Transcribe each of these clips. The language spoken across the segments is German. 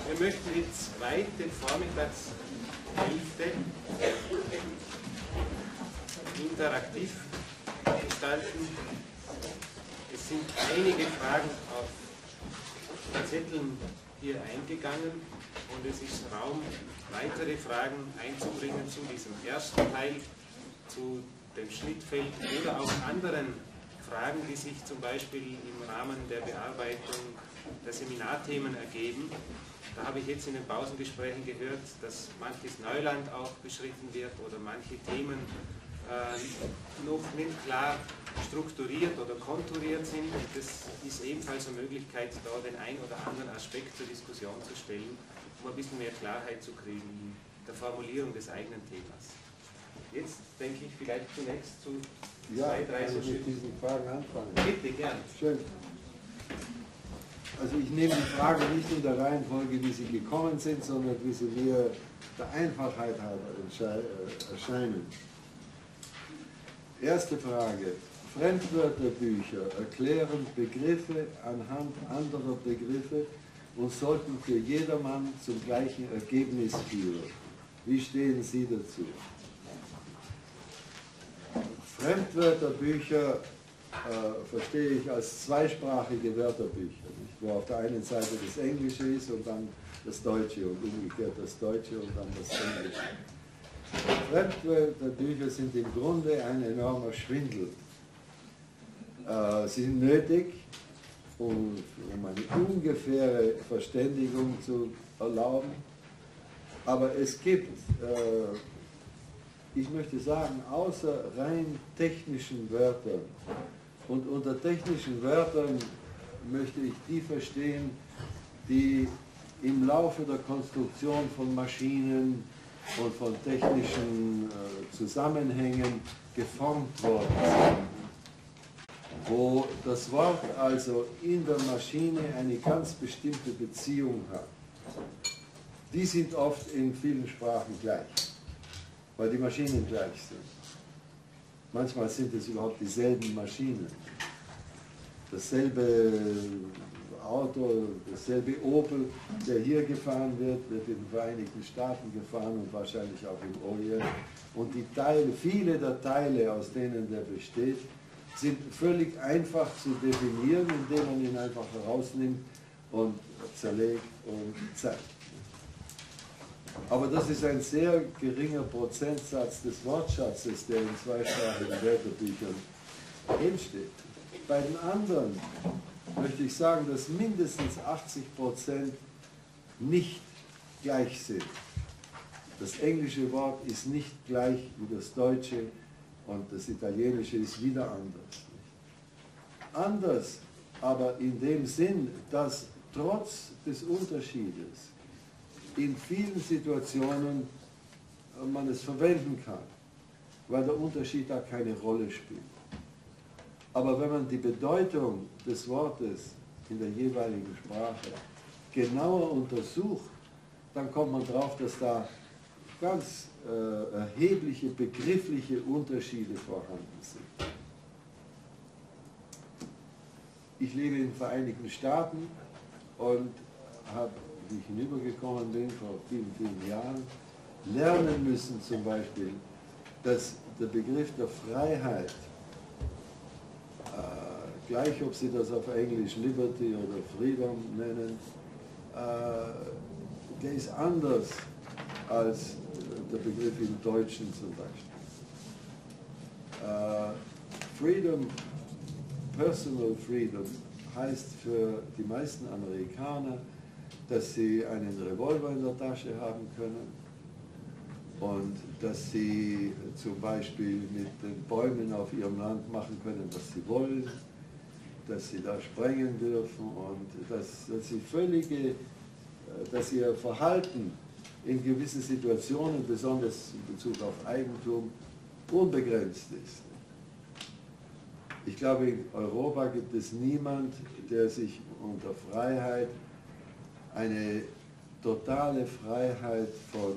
Wir möchten die zweite Vormittagshälfte interaktiv gestalten. Es sind einige Fragen auf Zetteln hier eingegangen und es ist Raum, weitere Fragen einzubringen zu diesem ersten Teil, zu dem Schnittfeld oder auch anderen Fragen, die sich zum Beispiel im Rahmen der Bearbeitung der Seminarthemen ergeben. Da habe ich jetzt in den Pausengesprächen gehört, dass manches Neuland auch beschritten wird oder manche Themen noch nicht klar strukturiert oder konturiert sind. Und das ist ebenfalls eine Möglichkeit, da den ein oder anderen Aspekt zur Diskussion zu stellen, um ein bisschen mehr Klarheit zu kriegen in der Formulierung des eigenen Themas. Jetzt denke ich vielleicht zunächst zu zwei, drei kann ich mit diesen Fragen anfangen? Bitte, gern. Schön. Also ich nehme die Fragen nicht in der Reihenfolge, wie sie gekommen sind, sondern wie sie mir der Einfachheit halber erscheinen. Erste Frage. Fremdwörterbücher erklären Begriffe anhand anderer Begriffe und sollten für jedermann zum gleichen Ergebnis führen. Wie stehen Sie dazu? Fremdwörterbücher verstehe ich als zweisprachige Wörterbücher, nicht? Wo auf der einen Seite das Englische ist und dann das Deutsche und umgekehrt das Deutsche und dann das Englische. Fremdwörterbücher sind im Grunde ein enormer Schwindel. Sie sind nötig, um eine ungefähre Verständigung zu erlauben, aber es gibt, ich möchte sagen, außer rein technischen Wörtern, und unter technischen Wörtern möchte ich die verstehen, die im Laufe der Konstruktion von Maschinen und von technischen Zusammenhängen geformt worden sind, wo das Wort also in der Maschine eine ganz bestimmte Beziehung hat. Die sind oft in vielen Sprachen gleich, weil die Maschinen gleich sind. Manchmal sind es überhaupt dieselben Maschinen. Dasselbe Auto, dasselbe Opel, der hier gefahren wird, wird in den Vereinigten Staaten gefahren und wahrscheinlich auch im Orient. Und die Teile, viele der Teile, aus denen der besteht, sind völlig einfach zu definieren, indem man ihn einfach herausnimmt und zerlegt und zeigt. Aber das ist ein sehr geringer Prozentsatz des Wortschatzes, der in zweisprachigen Wörterbüchern entsteht. Bei den anderen möchte ich sagen, dass mindestens 80% nicht gleich sind. Das englische Wort ist nicht gleich wie das deutsche und das italienische ist wieder anders. Anders, aber in dem Sinn, dass trotz des Unterschiedes in vielen Situationen man es verwenden kann, weil der Unterschied da keine Rolle spielt. Aber wenn man die Bedeutung des Wortes in der jeweiligen Sprache genauer untersucht, dann kommt man drauf, dass da ganz erhebliche begriffliche Unterschiede vorhanden sind. Ich lebe in den Vereinigten Staaten und habe, wie ich hinübergekommen bin, vor vielen, vielen Jahren, lernen müssen zum Beispiel, dass der Begriff der Freiheit, gleich ob Sie das auf Englisch Liberty oder Freedom nennen, der ist anders als der Begriff im Deutschen zum Beispiel. Freedom, Personal Freedom, heißt für die meisten Amerikaner, dass sie einen Revolver in der Tasche haben können und dass sie zum Beispiel mit den Bäumen auf ihrem Land machen können, was sie wollen, dass sie da sprengen dürfen und dass ihr Verhalten in gewissen Situationen, besonders in Bezug auf Eigentum, unbegrenzt ist. Ich glaube, in Europa gibt es niemand, der sich unter Freiheit eine totale Freiheit von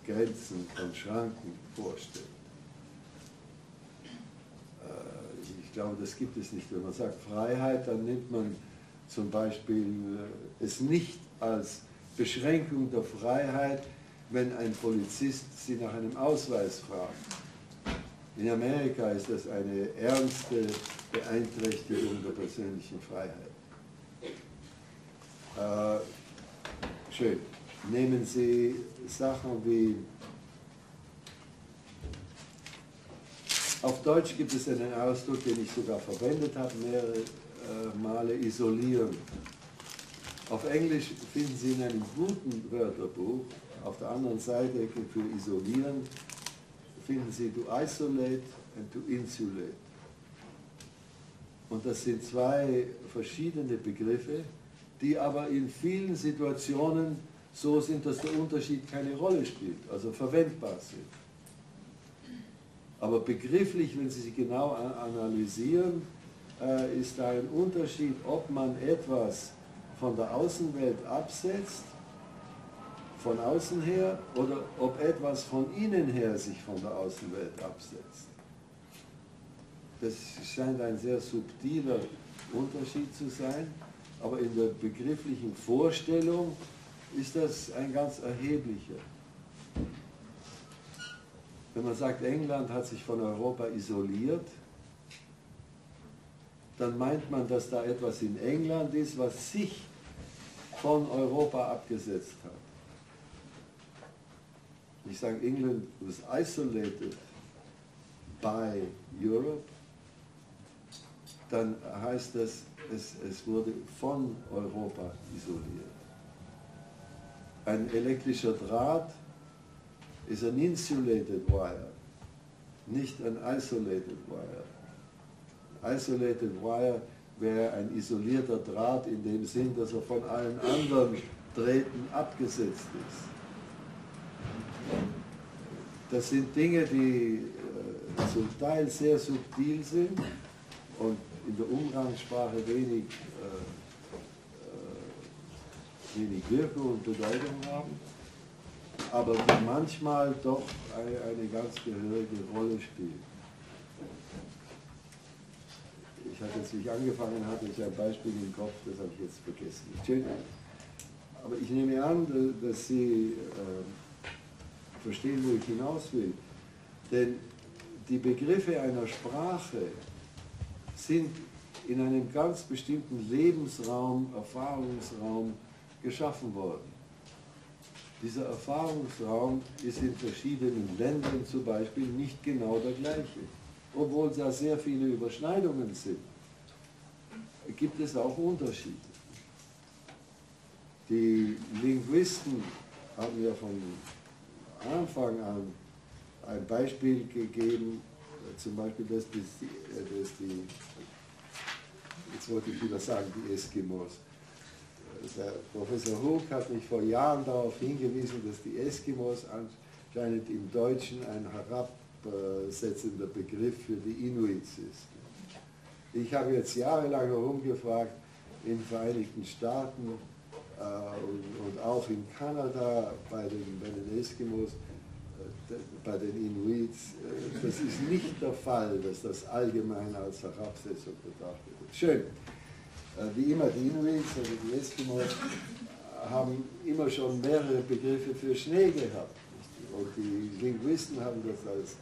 Grenzen, von Schranken vorstellt. Ich glaube, das gibt es nicht. Wenn man sagt Freiheit, dann nimmt man zum Beispiel es nicht als Beschränkung der Freiheit, wenn ein Polizist Sie nach einem Ausweis fragt. In Amerika ist das eine ernste Beeinträchtigung der persönlichen Freiheit. Schön. Nehmen Sie Sachen wie, auf Deutsch gibt es einen Ausdruck, den ich sogar verwendet habe, mehrere Male, isolieren. Auf Englisch finden Sie in einem guten Wörterbuch, auf der anderen Seite für isolieren, finden Sie to isolate and to insulate. Und das sind zwei verschiedene Begriffe, die aber in vielen Situationen so sind, dass der Unterschied keine Rolle spielt, also verwendbar sind. Aber begrifflich, wenn Sie sie genau analysieren, ist da ein Unterschied, ob man etwas von der Außenwelt absetzt, von außen her, oder ob etwas von innen her sich von der Außenwelt absetzt. Das scheint ein sehr subtiler Unterschied zu sein, aber in der begrifflichen Vorstellung ist das ein ganz erheblicher. Wenn man sagt, England hat sich von Europa isoliert, dann meint man, dass da etwas in England ist, was sich von Europa abgesetzt hat. Ich sage, England was isolated by Europe, dann heißt das, es wurde von Europa isoliert. Ein elektrischer Draht ist ein insulated wire, nicht ein isolated wire. Isolated wire wäre ein isolierter Draht in dem Sinn, dass er von allen anderen Drähten abgesetzt ist. Das sind Dinge, die zum Teil sehr subtil sind und in der Umgangssprache wenig Wirkung und Bedeutung haben, aber die manchmal doch eine ganz gehörige Rolle spielen. Ich hatte, als ich angefangen hatte, ich ein Beispiel im Kopf, das habe ich jetzt vergessen. Schön. Aber ich nehme an, dass Sie verstehen, wo ich hinaus will. Denn die Begriffe einer Sprache sind in einem ganz bestimmten Lebensraum, Erfahrungsraum geschaffen worden. Dieser Erfahrungsraum ist in verschiedenen Ländern zum Beispiel nicht genau der gleiche. Obwohl da sehr viele Überschneidungen sind, gibt es auch Unterschiede. Die Linguisten haben ja von Anfang an ein Beispiel gegeben, zum Beispiel, dass die jetzt wollte ich wieder sagen, die Eskimos. Der Professor Hug hat mich vor Jahren darauf hingewiesen, dass die Eskimos anscheinend im Deutschen ein herabsetzender Begriff für die Inuits ist. Ich habe jetzt jahrelang herumgefragt in den Vereinigten Staaten und auch in Kanada bei den Eskimos, bei den Inuits. Das ist nicht der Fall, dass das allgemein als Herabsetzung betrachtet wird. Schön. Wie immer, die Inuits, also die Eskimos, haben immer schon mehrere Begriffe für Schnee gehabt. Und die Linguisten haben das als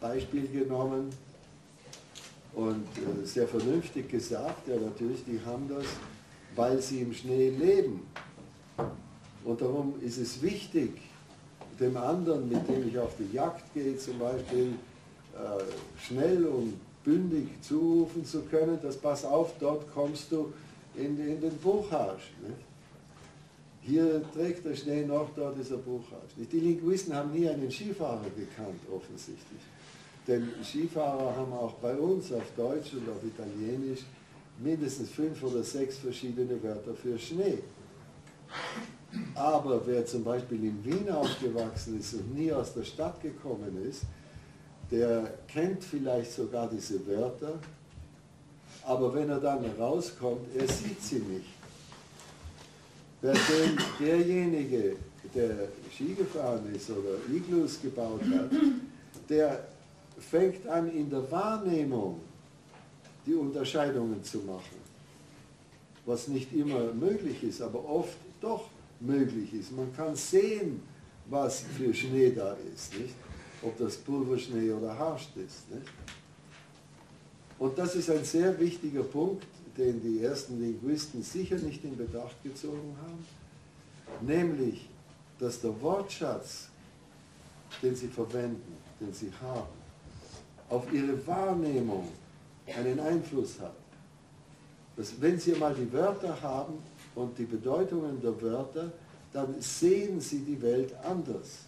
Beispiel genommen und sehr vernünftig gesagt, ja natürlich, die haben das, weil sie im Schnee leben. Und darum ist es wichtig, dem anderen, mit dem ich auf die Jagd gehe, zum Beispiel schnell und bündig zurufen zu können, dass pass auf, dort kommst du in den Buchhasch. Nicht? Hier trägt der Schnee noch, dort ist der Buchhasch. Die Linguisten haben nie einen Skifahrer gekannt, offensichtlich. Denn Skifahrer haben auch bei uns auf Deutsch und auf Italienisch mindestens 5 oder 6 verschiedene Wörter für Schnee. Aber wer zum Beispiel in Wien aufgewachsen ist und nie aus der Stadt gekommen ist, der kennt vielleicht sogar diese Wörter, aber wenn er dann rauskommt, er sieht sie nicht. derjenige, der Ski gefahren ist oder Iglus gebaut hat, der fängt an, in der Wahrnehmung die Unterscheidungen zu machen. Was nicht immer möglich ist, aber oft doch möglich ist. Man kann sehen, was für Schnee da ist, nicht? Ob das Pulverschnee oder Harscht ist. Nicht? Und das ist ein sehr wichtiger Punkt, den die ersten Linguisten sicher nicht in Betracht gezogen haben, nämlich, dass der Wortschatz, den sie verwenden, den sie haben, auf ihre Wahrnehmung einen Einfluss hat. Dass wenn sie mal die Wörter haben und die Bedeutungen der Wörter, dann sehen sie die Welt anders.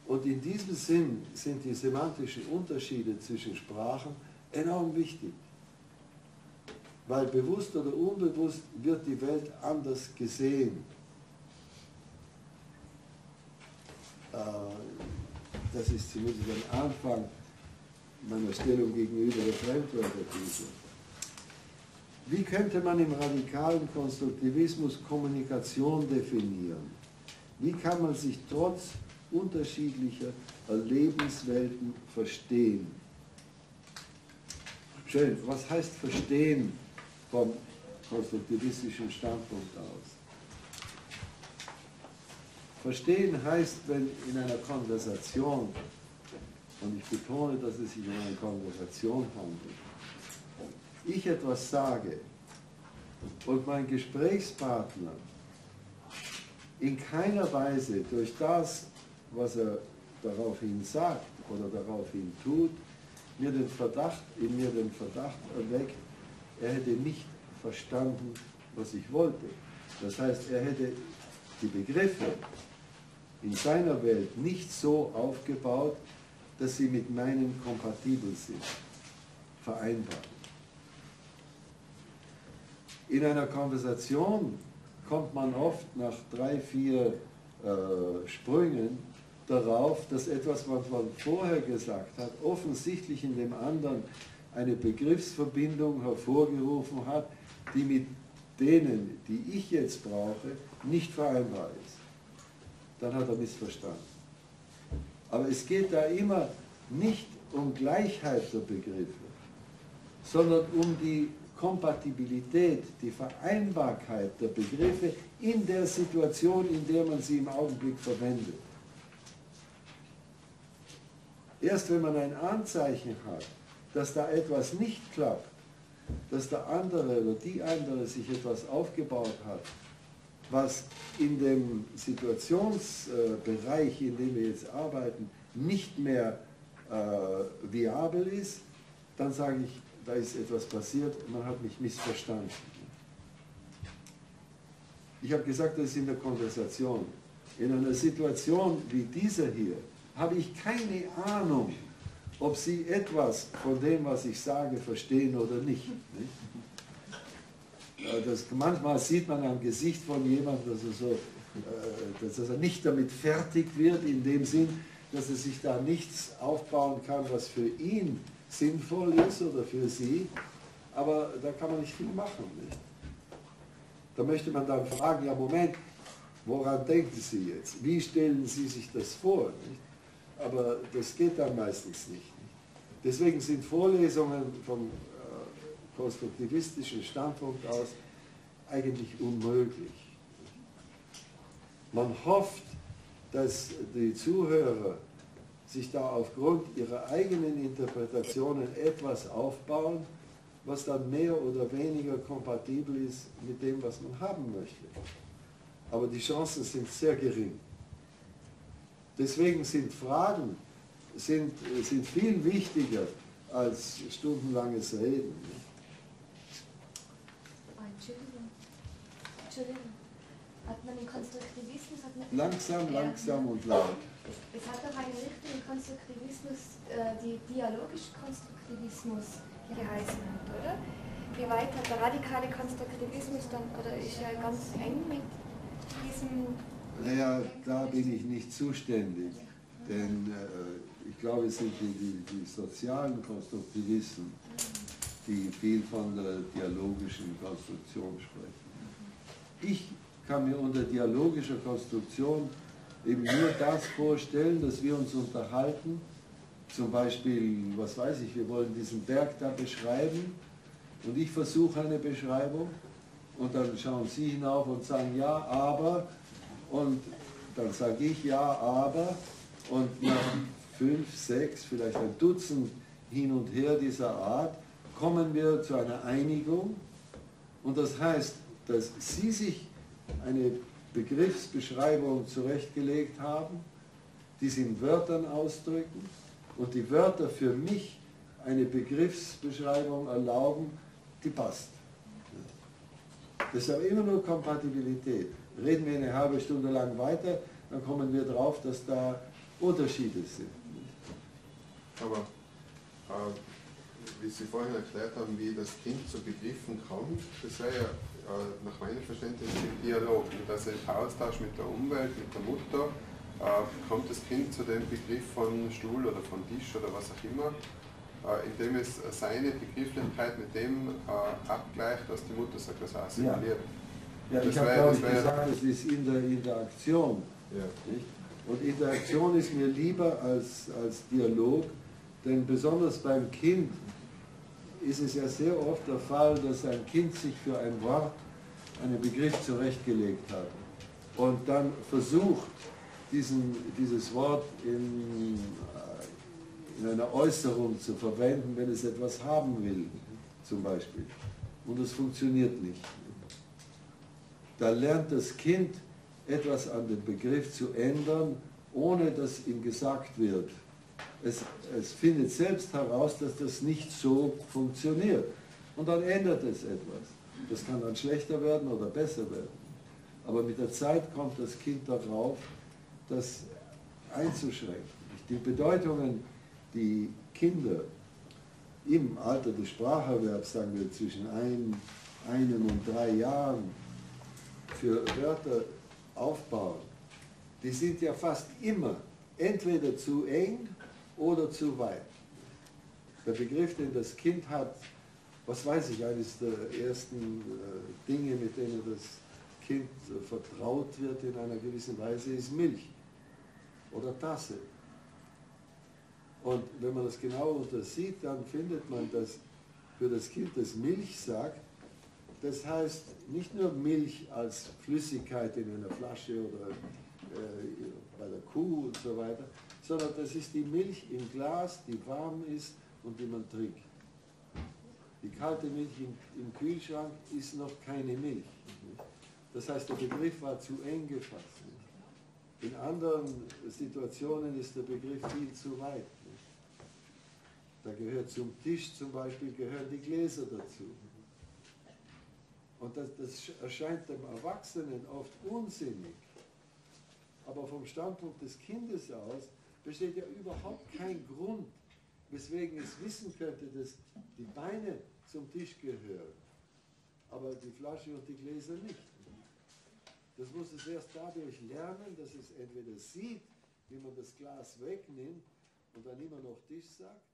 Und in diesem Sinn sind die semantischen Unterschiede zwischen Sprachen enorm wichtig. Weil bewusst oder unbewusst wird die Welt anders gesehen. Das ist zumindest ein Anfang meiner Stellung gegenüber der Fremdwörterkrise. Wie könnte man im radikalen Konstruktivismus Kommunikation definieren? Wie kann man sich trotz unterschiedlicher Lebenswelten verstehen? Schön, was heißt verstehen vom konstruktivistischen Standpunkt aus? Verstehen heißt, wenn in einer Konversation, und ich betone, dass es sich um eine Konversation handelt, ich etwas sage und mein Gesprächspartner in keiner Weise durch das, was er daraufhin sagt oder daraufhin tut, in mir den Verdacht erweckt, er hätte nicht verstanden, was ich wollte. Das heißt, er hätte die Begriffe in seiner Welt nicht so aufgebaut, dass sie mit meinen kompatibel sind, vereinbar. In einer Konversation kommt man oft nach 3, 4 Sprüngen darauf, dass etwas, was man vorher gesagt hat, offensichtlich in dem anderen eine Begriffsverbindung hervorgerufen hat, die mit denen, die ich jetzt brauche, nicht vereinbar ist. Dann hat er missverstanden. Aber es geht da immer nicht um Gleichheit der Begriffe, sondern um die Kompatibilität, die Vereinbarkeit der Begriffe in der Situation, in der man sie im Augenblick verwendet. Erst wenn man ein Anzeichen hat, dass da etwas nicht klappt, dass der andere oder die andere sich etwas aufgebaut hat, was in dem Situationsbereich, in dem wir jetzt arbeiten, nicht mehr viabel ist, dann sage ich, da ist etwas passiert, man hat mich missverstanden. Ich habe gesagt, das ist in der Konversation. In einer Situation wie dieser hier habe ich keine Ahnung, ob Sie etwas von dem, was ich sage, verstehen oder nicht. Manchmal sieht man am Gesicht von jemandem, dass er nicht damit fertig wird, in dem Sinn, dass er sich da nichts aufbauen kann, was für ihn sinnvoll ist oder für sie, aber da kann man nicht viel machen. Nicht? Da möchte man dann fragen, ja Moment, woran denken Sie jetzt? Wie stellen Sie sich das vor? Nicht? Aber das geht dann meistens nicht. Deswegen sind Vorlesungen vom konstruktivistischen Standpunkt aus eigentlich unmöglich. Man hofft, dass die Zuhörer sich da aufgrund ihrer eigenen Interpretationen etwas aufbauen, was dann mehr oder weniger kompatibel ist mit dem, was man haben möchte. Aber die Chancen sind sehr gering. Deswegen sind Fragen sind viel wichtiger als stundenlanges Reden. Entschuldigung. Hat man im Konstruktivismus... Langsam und laut. Es hat doch eine Richtung im Konstruktivismus, die dialogische Konstruktivismus geheißen hat, oder? Wie weit hat der radikale Konstruktivismus dann, oder ist ja ganz eng mit diesem... Naja, da bin ich nicht zuständig, denn ich glaube, es sind die sozialen Konstruktivisten, die viel von der dialogischen Konstruktion sprechen. Ich kann mir unter dialogischer Konstruktion eben nur das vorstellen, dass wir uns unterhalten, zum Beispiel, was weiß ich, wir wollen diesen Berg da beschreiben und ich versuche eine Beschreibung und dann schauen Sie hinauf und sagen ja, aber, und dann sage ich ja, aber, und nach 5, 6, vielleicht ein Dutzend hin und her dieser Art kommen wir zu einer Einigung und das heißt, dass Sie sich eine Begriffsbeschreibung zurechtgelegt haben, die Sie in Wörtern ausdrücken und die Wörter für mich eine Begriffsbeschreibung erlauben, die passt. Das ist aber immer nur Kompatibilität. Reden wir eine halbe Stunde lang weiter, dann kommen wir drauf, dass da Unterschiede sind. Aber wie Sie vorhin erklärt haben, wie das Kind zu Begriffen kommt, das wäre ja nach meinem Verständnis im Dialog, dass im Austausch mit der Umwelt, mit der Mutter, kommt das Kind zu dem Begriff von Stuhl oder von Tisch oder was auch immer, indem es seine Begrifflichkeit mit dem abgleicht, was die Mutter sagt, also assimiliert. Ja, ich habe glaube ich gesagt, es ist in der Interaktion. Ja. Nicht? Und Interaktion ist mir lieber als Dialog, denn besonders beim Kind ist es ja sehr oft der Fall, dass ein Kind sich für ein Wort, einen Begriff zurechtgelegt hat und dann versucht, dieses Wort in einer Äußerung zu verwenden, wenn es etwas haben will, zum Beispiel. Und es funktioniert nicht. Da lernt das Kind etwas an dem Begriff zu ändern, ohne dass ihm gesagt wird. Es findet selbst heraus, dass das nicht so funktioniert. Und dann ändert es etwas. Das kann dann schlechter werden oder besser werden. Aber mit der Zeit kommt das Kind darauf, das einzuschränken. Die Bedeutungen, die Kinder im Alter des Spracherwerbs, sagen wir zwischen einem und 3 Jahren, für Wörter aufbauen, die sind ja fast immer entweder zu eng oder zu weit. Der Begriff, den das Kind hat, was weiß ich, eines der ersten Dinge, mit denen das Kind vertraut wird in einer gewissen Weise, ist Milch oder Tasse. Und wenn man das genau untersieht, dann findet man, dass für das Kind, das Milch sagt, das heißt nicht nur Milch als Flüssigkeit in einer Flasche oder bei der Kuh und so weiter, sondern das ist die Milch im Glas, die warm ist und die man trinkt. Die kalte Milch im Kühlschrank ist noch keine Milch. Das heißt, der Begriff war zu eng gefasst. In anderen Situationen ist der Begriff viel zu weit. Da gehört zum Tisch zum Beispiel, gehören die Gläser dazu. Und das erscheint dem Erwachsenen oft unsinnig. Aber vom Standpunkt des Kindes aus besteht ja überhaupt kein Grund, weswegen es wissen könnte, dass die Beine zum Tisch gehören, aber die Flasche und die Gläser nicht. Das muss es erst dadurch lernen, dass es entweder sieht, wie man das Glas wegnimmt und dann immer noch Tisch sagt,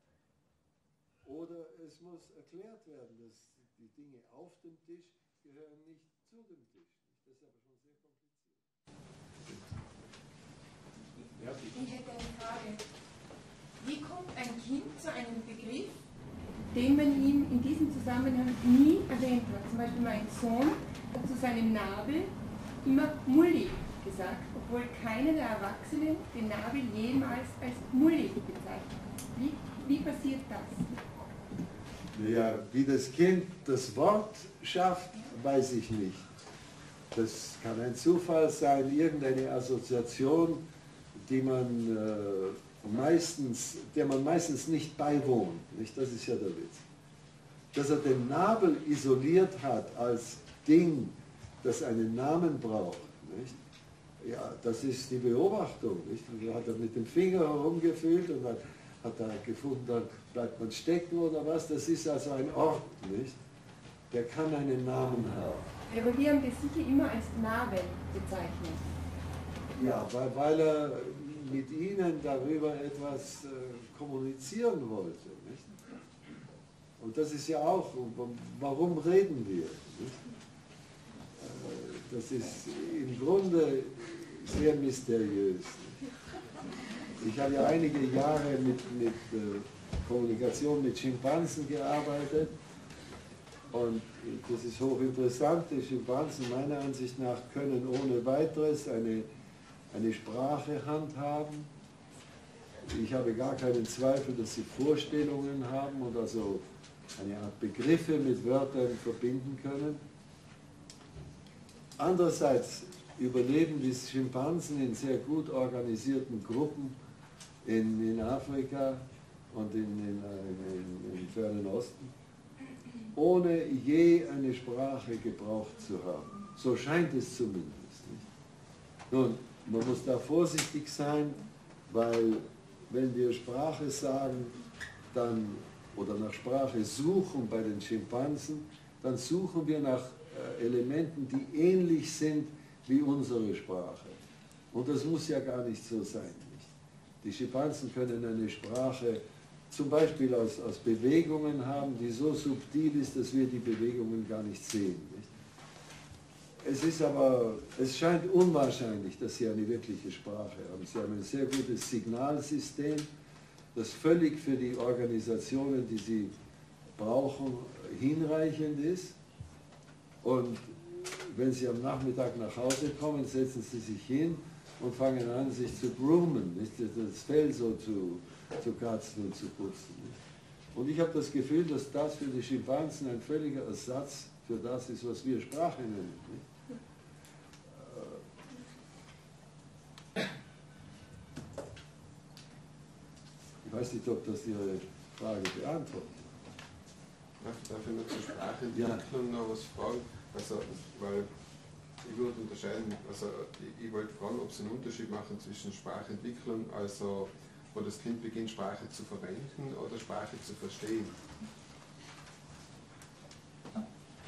oder es muss erklärt werden, dass die Dinge auf dem Tisch gehören nicht zu dem Tisch. Das ist aber schon sehr kompliziert. Ich hätte eine Frage. Wie kommt ein Kind zu einem Begriff, den man ihm in diesem Zusammenhang nie erwähnt hat? Zum Beispiel mein Sohn hat zu seinem Nabel immer Mulli gesagt, obwohl keiner der Erwachsenen den Nabel jemals als Mulli bezeichnet. Wie passiert das? Ja, wie das Kind das Wort schafft, weiß ich nicht. Das kann ein Zufall sein, irgendeine Assoziation, der man meistens nicht beiwohnt. Nicht? Das ist ja der Witz. Dass er den Nabel isoliert hat als Ding, das einen Namen braucht, nicht? Ja, das ist die Beobachtung. Nicht? Und da hat er mit dem Finger herumgefühlt und dann hat er gefunden, dann bleibt man stecken oder was. Das ist also ein Ort, nicht? Der kann einen Namen haben. Aber wir haben das sicher immer als Nabel bezeichnet. Ja, weil er mit ihnen darüber etwas kommunizieren wollte. Nicht? Und das ist ja auch, warum reden wir? Nicht? das ist im Grunde sehr mysteriös. Ich habe ja einige Jahre mit Kommunikation mit Schimpansen gearbeitet und das ist hochinteressant. Die Schimpansen meiner Ansicht nach können ohne weiteres eine Sprache handhaben. Ich habe gar keinen Zweifel, dass sie Vorstellungen haben und also eine Art Begriffe mit Wörtern verbinden können. Andererseits überleben die Schimpansen in sehr gut organisierten Gruppen in Afrika und im Fernen Osten, ohne je eine Sprache gebraucht zu haben. So scheint es zumindest. Nicht? Nun, man muss da vorsichtig sein, weil wenn wir Sprache sagen, dann, oder nach Sprache suchen bei den Schimpansen, dann suchen wir nach Elementen, die ähnlich sind wie unsere Sprache. Und das muss ja gar nicht so sein. Nicht? Die Schimpansen können eine Sprache zum Beispiel aus Bewegungen haben, die so subtil ist, dass wir die Bewegungen gar nicht sehen. Nicht? Es scheint unwahrscheinlich, dass sie eine wirkliche Sprache haben. Sie haben ein sehr gutes Signalsystem, das völlig für die Organisationen, die sie brauchen, hinreichend ist. Und wenn sie am Nachmittag nach Hause kommen, setzen sie sich hin und fangen an, sich zu groomen, nicht? Das Fell so zu kratzen und zu putzen. Nicht? Und ich habe das Gefühl, dass das für die Schimpansen ein völliger Ersatz für das ist, was wir Sprache nennen. Nicht? Ich weiß nicht, ob das Ihre Frage beantwortet. Darf ich noch zur Sprachentwicklung noch was fragen? Also, weil ich würde unterscheiden, also ich wollte fragen, ob Sie einen Unterschied machen zwischen Sprachentwicklung, also wo das Kind beginnt, Sprache zu verwenden oder Sprache zu verstehen.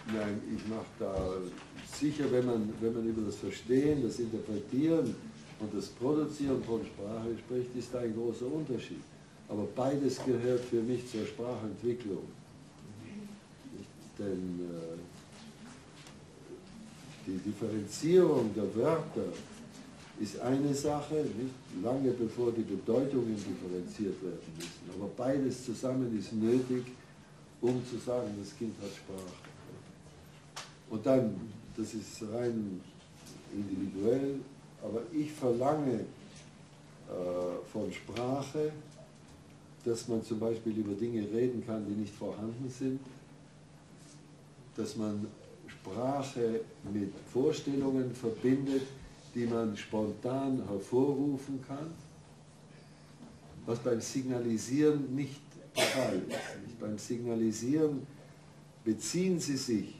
Nein, ich mache da sicher, wenn man über das Verstehen, das Interpretieren und das Produzieren von Sprache spricht, ist da ein großer Unterschied. Aber beides gehört für mich zur Sprachentwicklung. Denn die Differenzierung der Wörter ist eine Sache, nicht? Lange bevor die Bedeutungen differenziert werden müssen. Aber beides zusammen ist nötig, um zu sagen, das Kind hat Sprache. Und dann, das ist rein individuell, aber ich verlange von Sprache, dass man zum Beispiel über Dinge reden kann, die nicht vorhanden sind, dass man Sprache mit Vorstellungen verbindet, die man spontan hervorrufen kann, was beim Signalisieren nicht der Fall ist. Beim Signalisieren beziehen Sie sich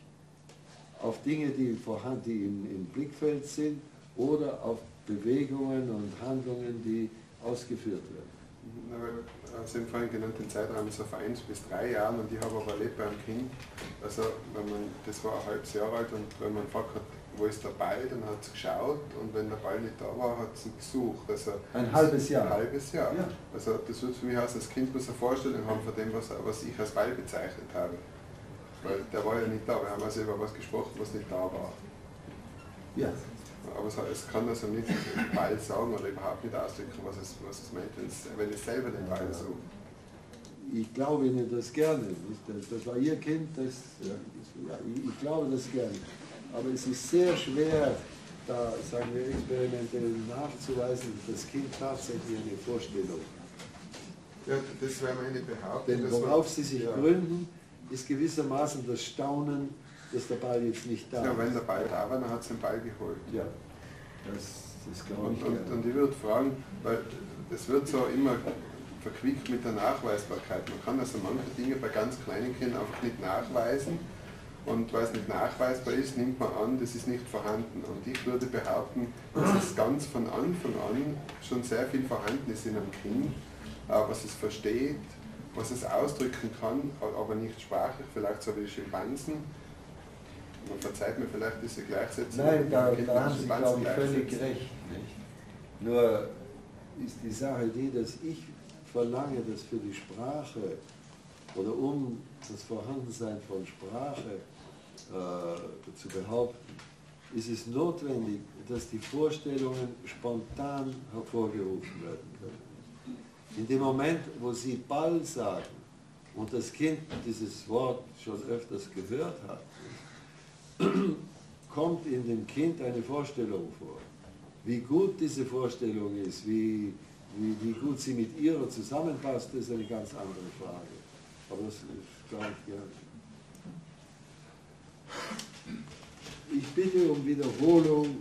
auf Dinge, die im Blickfeld sind, oder auf Bewegungen und Handlungen, die ausgeführt werden. Sie haben vorhin genannt den Zeitraum ist auf 1 bis 3 Jahren und ich habe aber erlebt beim Kind, also das war ein halbes Jahr alt und wenn man gefragt hat, wo ist der Ball, dann hat es geschaut und wenn der Ball nicht da war, hat es ihn gesucht. Also ein halbes Jahr? Ein halbes Jahr. Ja. Also das wird für mich aus, das Kind muss eine Vorstellung haben von dem, was ich als Ball bezeichnet habe. Weil der war ja nicht da, wir haben also über was gesprochen, was nicht da war. Ja. Aber es kann also nicht den Ball sagen oder überhaupt nicht ausdrücken, was es meint, wenn es selber den Ball sucht. Ich glaube Ihnen das gerne. Nicht? Das war Ihr Kind, ich glaube das gerne. Aber es ist sehr schwer, da sagen wir experimentell nachzuweisen, dass das Kind tatsächlich eine Vorstellung hat. Ja, das wäre meine Behauptung. Denn worauf Sie sich gründen, ist gewissermaßen das Staunen, dass der Ball jetzt nicht da ist. Ja, wenn der Ball da war, dann hat es den Ball geholt. Ja, das glaube ich. Und ich würde fragen, weil das wird so immer verquickt mit der Nachweisbarkeit. Man kann also manche Dinge bei ganz kleinen Kindern einfach nicht nachweisen. Und weil es nicht nachweisbar ist, nimmt man an, das ist nicht vorhanden. Und ich würde behaupten, dass es ganz von Anfang an schon sehr viel vorhanden ist in einem Kind, was es versteht, was es ausdrücken kann, aber nicht sprachlich, vielleicht so wie Schimpansen. Man verzeiht mir vielleicht diese Gleichsetzung. Nein, da haben Sie, glaube ich, völlig recht. Nicht? Nur ist die Sache die, dass ich verlange, dass für die Sprache oder um das Vorhandensein von Sprache zu behaupten, ist es notwendig, dass die Vorstellungen spontan hervorgerufen werden können. In dem Moment, wo Sie Ball sagen und das Kind dieses Wort schon öfters gehört hat, kommt in dem Kind eine Vorstellung vor. Wie gut diese Vorstellung ist, wie gut sie mit ihrer zusammenpasst, ist eine ganz andere Frage. Aber das ist gar nicht gern. Ich bitte um Wiederholung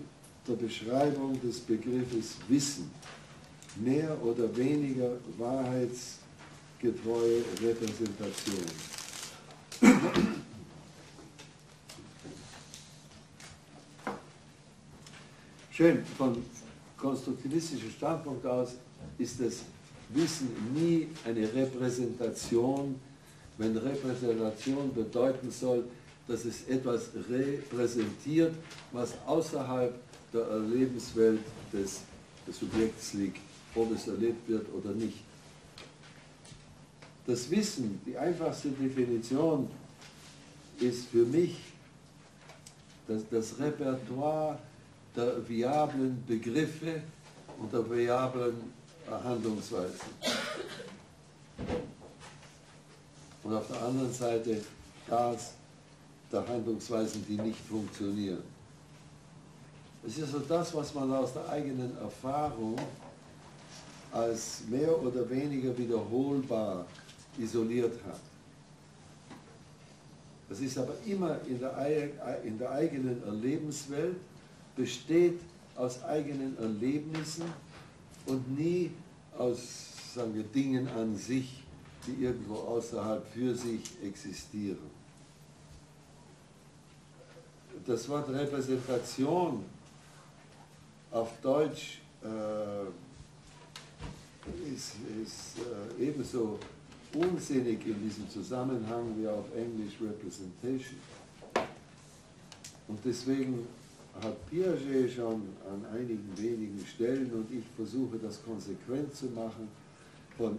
der Beschreibung des Begriffes Wissen. Mehr oder weniger wahrheitsgetreue Repräsentation. Schön, von konstruktivistischem Standpunkt aus ist das Wissen nie eine Repräsentation, wenn Repräsentation bedeuten soll, dass es etwas repräsentiert, was außerhalb der Erlebenswelt des Subjekts liegt, ob es erlebt wird oder nicht. Das Wissen, die einfachste Definition, ist für mich das Repertoire der viablen Begriffe und der viablen Handlungsweisen. Und auf der anderen Seite das der Handlungsweisen, die nicht funktionieren. Es ist so das, was man aus der eigenen Erfahrung als mehr oder weniger wiederholbar isoliert hat. Das ist aber immer in der eigenen Erlebenswelt, besteht aus eigenen Erlebnissen und nie aus, sagen wir, Dingen an sich, die irgendwo außerhalb für sich existieren. Das Wort Repräsentation auf Deutsch ist ebenso unsinnig in diesem Zusammenhang wie auf Englisch Representation. Und deswegen hat Piaget schon an einigen wenigen Stellen, und ich versuche das konsequent zu machen, von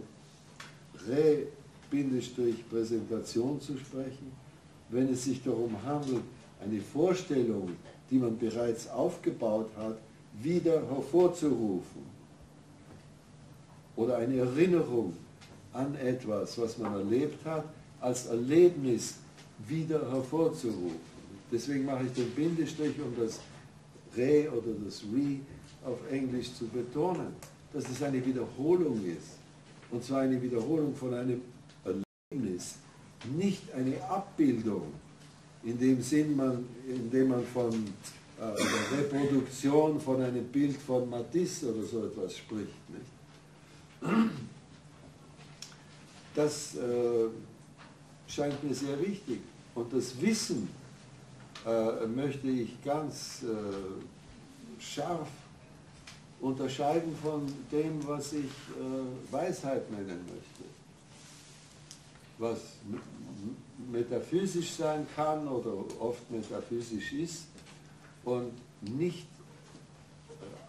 Präsentation zu sprechen, wenn es sich darum handelt, eine Vorstellung, die man bereits aufgebaut hat, wieder hervorzurufen. Oder eine Erinnerung an etwas, was man erlebt hat, als Erlebnis wieder hervorzurufen. Deswegen mache ich den Bindestrich, um das Re oder das Re auf Englisch zu betonen, dass es eine Wiederholung ist. Und zwar eine Wiederholung von einem Erlebnis, nicht eine Abbildung, in dem Sinn, in dem man von der Reproduktion von einem Bild von Matisse oder so etwas spricht. Nicht? Das scheint mir sehr wichtig. Und das Wissen möchte ich ganz scharf unterscheiden von dem, was ich Weisheit nennen möchte. Was metaphysisch sein kann oder oft metaphysisch ist und nicht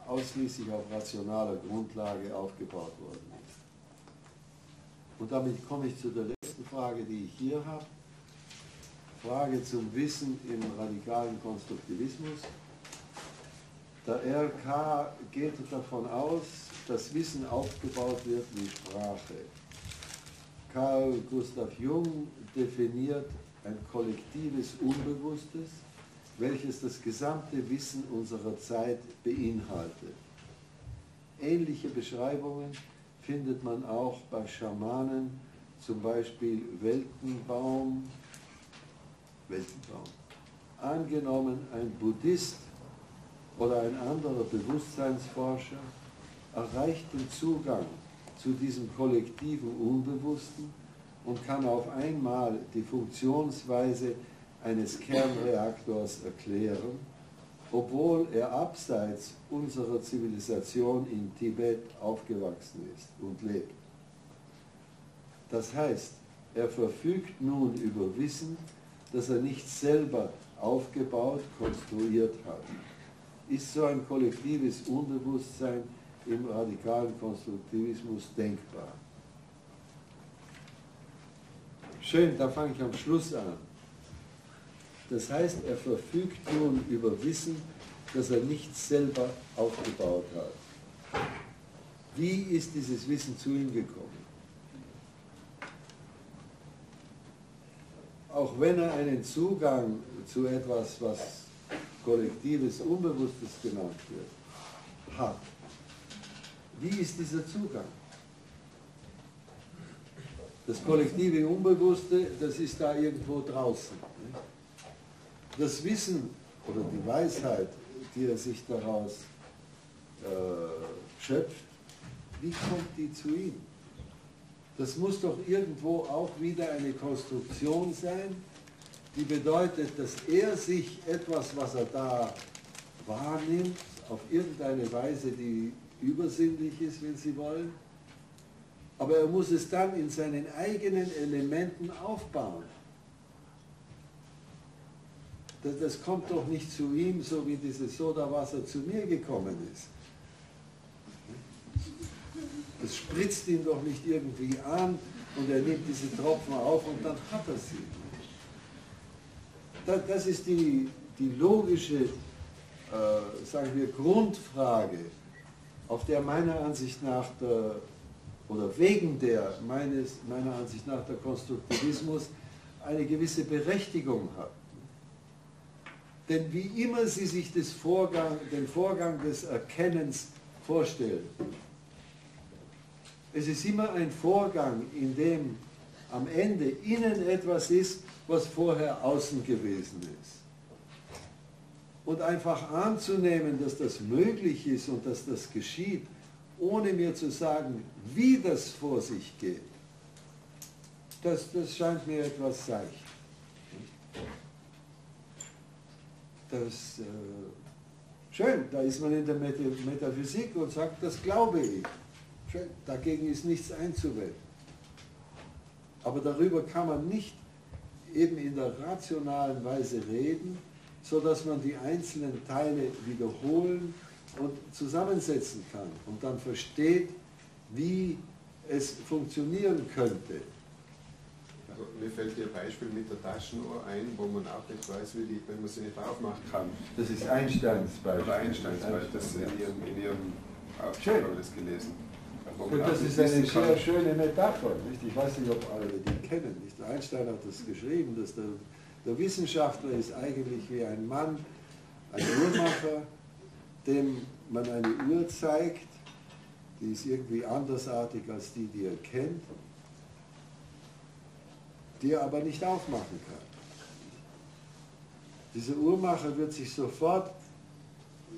ausschließlich auf rationaler Grundlage aufgebaut worden ist. Und damit komme ich zu der letzten Frage, die ich hier habe. Frage zum Wissen im radikalen Konstruktivismus. Der RK geht davon aus, dass Wissen aufgebaut wird wie Sprache. Carl Gustav Jung definiert ein kollektives Unbewusstes, welches das gesamte Wissen unserer Zeit beinhaltet. Ähnliche Beschreibungen findet man auch bei Schamanen, zum Beispiel Weltenbaum. Angenommen, ein Buddhist oder ein anderer Bewusstseinsforscher erreicht den Zugang zu diesem kollektiven Unbewussten und kann auf einmal die Funktionsweise eines Kernreaktors erklären, obwohl er abseits unserer Zivilisation in Tibet aufgewachsen ist und lebt. Das heißt, er verfügt nun über Wissen, das er nicht selber aufgebaut, konstruiert hat. Ist so ein kollektives Unbewusstsein im radikalen Konstruktivismus denkbar? Schön, da fange ich am Schluss an. Das heißt, er verfügt nun über Wissen, das er nicht selber aufgebaut hat. Wie ist dieses Wissen zu ihm gekommen? Auch wenn er einen Zugang zu etwas, was kollektives, Unbewusstes genannt wird, hat, wie ist dieser Zugang? Das kollektive Unbewusste, das ist da irgendwo draußen. Das Wissen oder die Weisheit, die er sich daraus schöpft, wie kommt die zu ihm? Das muss doch irgendwo auch wieder eine Konstruktion sein, die bedeutet, dass er sich etwas, was er da wahrnimmt, auf irgendeine Weise, die übersinnlich ist, wenn Sie wollen, aber er muss es dann in seinen eigenen Elementen aufbauen. Das kommt doch nicht zu ihm, so wie dieses Sodawasser zu mir gekommen ist. Das spritzt ihn doch nicht irgendwie an und er nimmt diese Tropfen auf und dann hat er sie. Das ist die logische, sagen wir, Grundfrage, auf der meiner Ansicht nach oder wegen der meiner Ansicht nach der Konstruktivismus eine gewisse Berechtigung hat. Denn wie immer Sie sich den Vorgang des Erkennens vorstellen, es ist immer ein Vorgang, in dem am Ende innen etwas ist, was vorher außen gewesen ist. Und einfach anzunehmen, dass das möglich ist und dass das geschieht, ohne mir zu sagen, wie das vor sich geht, das scheint mir etwas seicht. Schön, da ist man in der Metaphysik und sagt, das glaube ich. Schön, dagegen ist nichts einzuwenden. Aber darüber kann man nicht eben in der rationalen Weise reden, sodass man die einzelnen Teile wiederholen und zusammensetzen kann und dann versteht, wie es funktionieren könnte. Also, mir fällt hier ein Beispiel mit der Taschenuhr ein, wo man auch nicht weiß, wenn man sie nicht aufmachen kann. Das ist Einsteins Beispiel. Oder Einsteins Beispiel, das in Ihrem Auftrag habe ich das gelesen. Und das ist eine sehr schöne Metapher. Nicht? Ich weiß nicht, ob alle die kennen. Nicht? Einstein hat das geschrieben, dass der Wissenschaftler ist eigentlich wie ein Mann, ein Uhrmacher, dem man eine Uhr zeigt, die ist irgendwie andersartig als die er kennt, die er aber nicht aufmachen kann. Dieser Uhrmacher wird sich sofort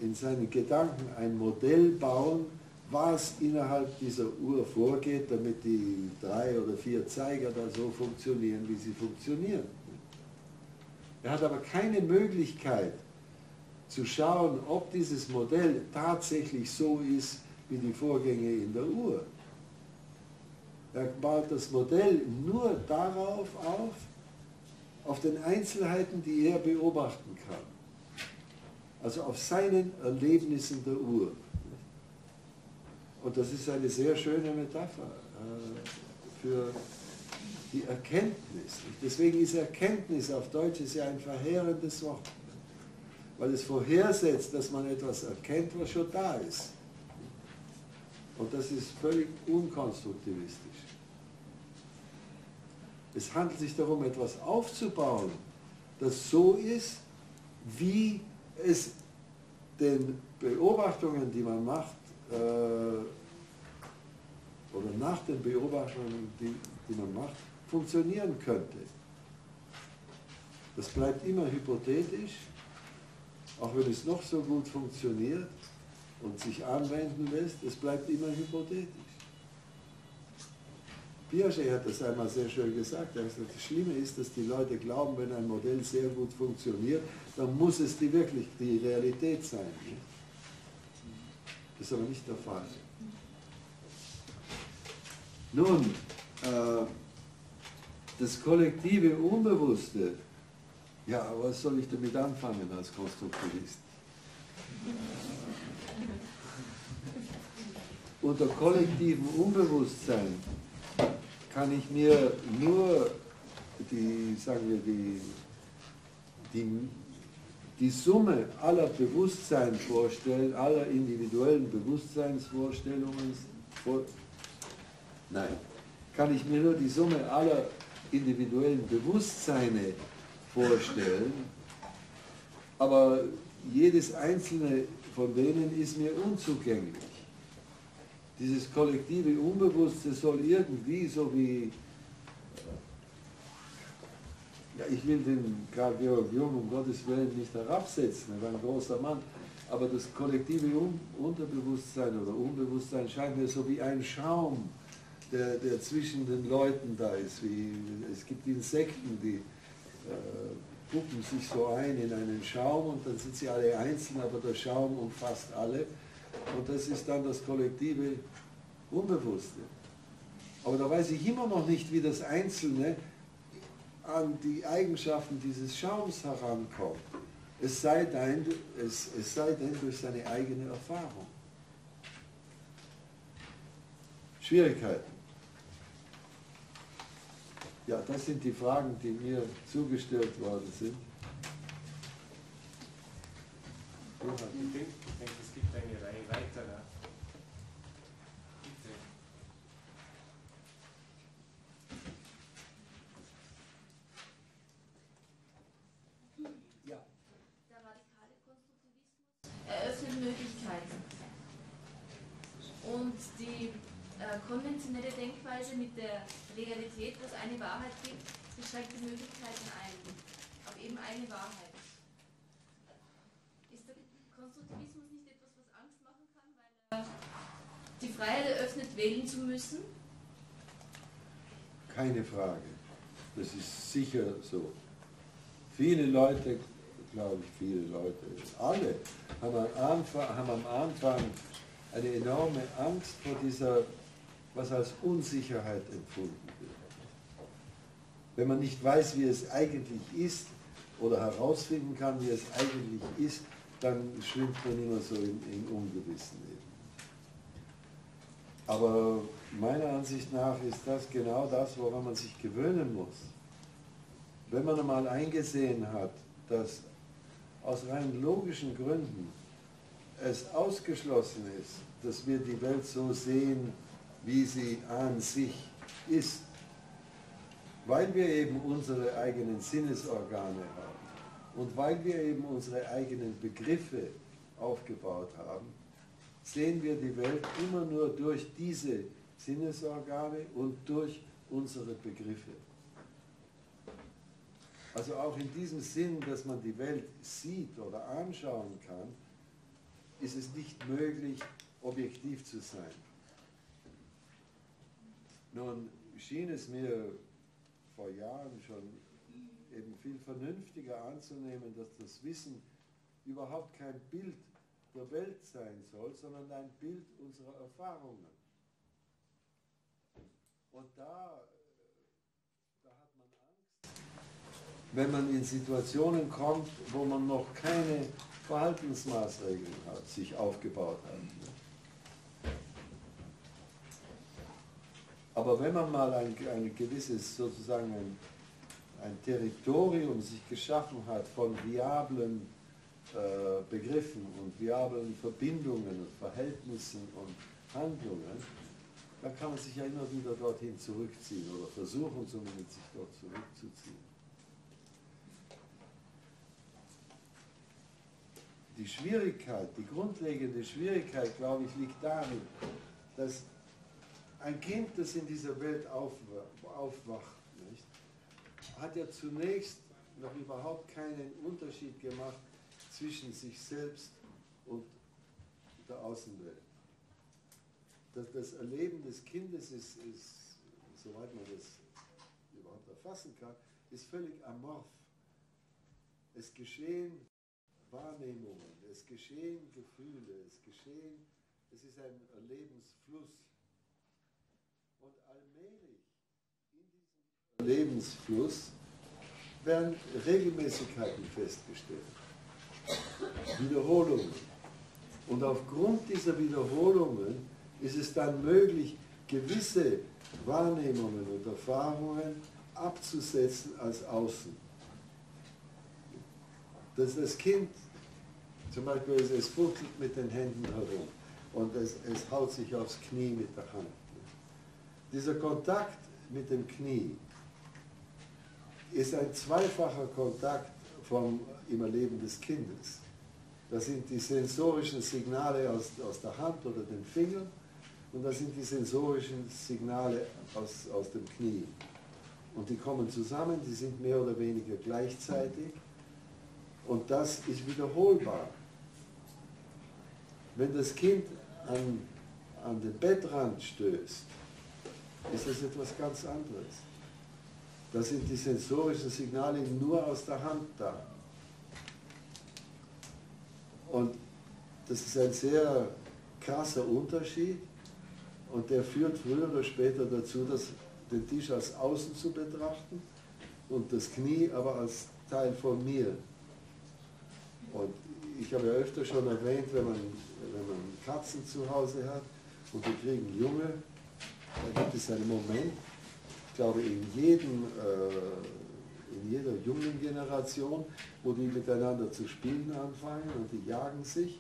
in seinen Gedanken ein Modell bauen, was innerhalb dieser Uhr vorgeht, damit die 3 oder 4 Zeiger da so funktionieren, wie sie funktionieren. Er hat aber keine Möglichkeit zu schauen, ob dieses Modell tatsächlich so ist, wie die Vorgänge in der Uhr. Er baut das Modell nur darauf auf den Einzelheiten, die er beobachten kann. Also auf seinen Erlebnissen der Uhr. Und das ist eine sehr schöne Metapher für die Erkenntnis. Deswegen ist Erkenntnis auf Deutsch ist ja ein verheerendes Wort. Weil es vorhersetzt, dass man etwas erkennt, was schon da ist. Und das ist völlig unkonstruktivistisch. Es handelt sich darum, etwas aufzubauen, das so ist, wie es den Beobachtungen, die man macht, oder nach den Beobachtungen, die man macht, funktionieren könnte. Das bleibt immer hypothetisch, auch wenn es noch so gut funktioniert und sich anwenden lässt, es bleibt immer hypothetisch. Piaget hat das einmal sehr schön gesagt, er hat gesagt, das Schlimme ist, dass die Leute glauben, wenn ein Modell sehr gut funktioniert, dann muss es wirklich die Realität sein. Das ist aber nicht der Fall. Nun, das kollektive Unbewusste, ja, was soll ich damit anfangen als Konstruktivist? Unter kollektivem Unbewusstsein kann ich mir nur die die Summe aller Bewusstseinsvorstellungen, aller individuellen Bewusstseinsvorstellungen, kann ich mir nur die Summe aller individuellen Bewusstseine vorstellen, aber jedes einzelne von denen ist mir unzugänglich. Dieses kollektive Unbewusste soll irgendwie, so wie, ja, ich will den Karl Georg Jung um Gottes Willen nicht herabsetzen, er war ein großer Mann, aber das kollektive Unterbewusstsein oder Unbewusstsein scheint mir so wie ein Schaum, der zwischen den Leuten da ist. Es gibt Insekten, die puppen sich so ein in einen Schaum und dann sind sie alle einzeln, aber der Schaum umfasst alle. Und das ist dann das kollektive Unbewusste. Aber da weiß ich immer noch nicht, wie das Einzelne an die Eigenschaften dieses Schaums herankommt. Es sei denn durch seine eigene Erfahrung. Schwierigkeiten. Ja, das sind die Fragen, die mir zugestellt worden sind. Ich denke, es gibt eine Reihe weiterer. Bitte. Ja. Der radikale Konstruktivismus eröffnet Möglichkeiten. Und die konventionelle Denkweise mit der Realität, wo es eine Wahrheit gibt, beschränkt die Möglichkeiten ein. Auf eben eine Wahrheit. Ist der Konstruktivismus nicht etwas, was Angst machen kann, weil er die Freiheit eröffnet, wählen zu müssen? Keine Frage. Das ist sicher so. Viele Leute, glaube ich, alle haben am Anfang eine enorme Angst vor dieser, was als Unsicherheit empfunden wird. Wenn man nicht weiß, wie es eigentlich ist oder herausfinden kann, wie es eigentlich ist, dann schwimmt man immer so im Ungewissen eben. Aber meiner Ansicht nach ist das genau das, woran man sich gewöhnen muss. Wenn man einmal eingesehen hat, dass aus rein logischen Gründen es ausgeschlossen ist, dass wir die Welt so sehen, wie sie an sich ist, weil wir eben unsere eigenen Sinnesorgane haben und weil wir eben unsere eigenen Begriffe aufgebaut haben, sehen wir die Welt immer nur durch diese Sinnesorgane und durch unsere Begriffe. Also auch in diesem Sinn, dass man die Welt sieht oder anschauen kann, ist es nicht möglich, objektiv zu sein. Nun schien es mir vor Jahren schon eben viel vernünftiger anzunehmen, dass das Wissen überhaupt kein Bild der Welt sein soll, sondern ein Bild unserer Erfahrungen. Und da hat man Angst, wenn man in Situationen kommt, wo man noch keine Verhaltensmaßregeln hat, sich aufgebaut hat. Aber wenn man mal ein gewisses, sozusagen ein Territorium sich geschaffen hat von viablen Begriffen und viablen Verbindungen und Verhältnissen und Handlungen, dann kann man sich ja immer wieder dorthin zurückziehen oder versuchen zumindest, sich dort zurückzuziehen. Die Schwierigkeit, die grundlegende Schwierigkeit, glaube ich, liegt darin, dass ein Kind, das in dieser Welt aufwacht, nicht, hat ja zunächst noch überhaupt keinen Unterschied gemacht zwischen sich selbst und der Außenwelt. Das Erleben des Kindes ist, soweit man das überhaupt erfassen kann, ist völlig amorph. Es geschehen Wahrnehmungen, es geschehen Gefühle, es ist ein Erlebensfluss. Und allmählich in diesem Erlebensfluss werden Regelmäßigkeiten festgestellt, Wiederholungen. Und aufgrund dieser Wiederholungen ist es dann möglich, gewisse Wahrnehmungen und Erfahrungen abzusetzen als Außen. dass das Kind, zum Beispiel, es fuchtelt mit den Händen herum und es haut sich aufs Knie mit der Hand. Dieser Kontakt mit dem Knie ist ein zweifacher Kontakt im Erleben des Kindes. Das sind die sensorischen Signale aus der Hand oder den Fingern und das sind die sensorischen Signale aus dem Knie. Und die kommen zusammen, die sind mehr oder weniger gleichzeitig und das ist wiederholbar. Wenn das Kind an den Bettrand stößt, ist das etwas ganz anderes. Da sind die sensorischen Signale nur aus der Hand da. Und das ist ein sehr krasser Unterschied und der führt früher oder später dazu, den Tisch als Außen zu betrachten und das Knie aber als Teil von mir. Und ich habe ja öfter schon erwähnt, wenn man Katzen zu Hause hat und die kriegen Junge, da gibt es einen Moment, ich glaube in jeder jungen Generation, wo die miteinander zu spielen anfangen und die jagen sich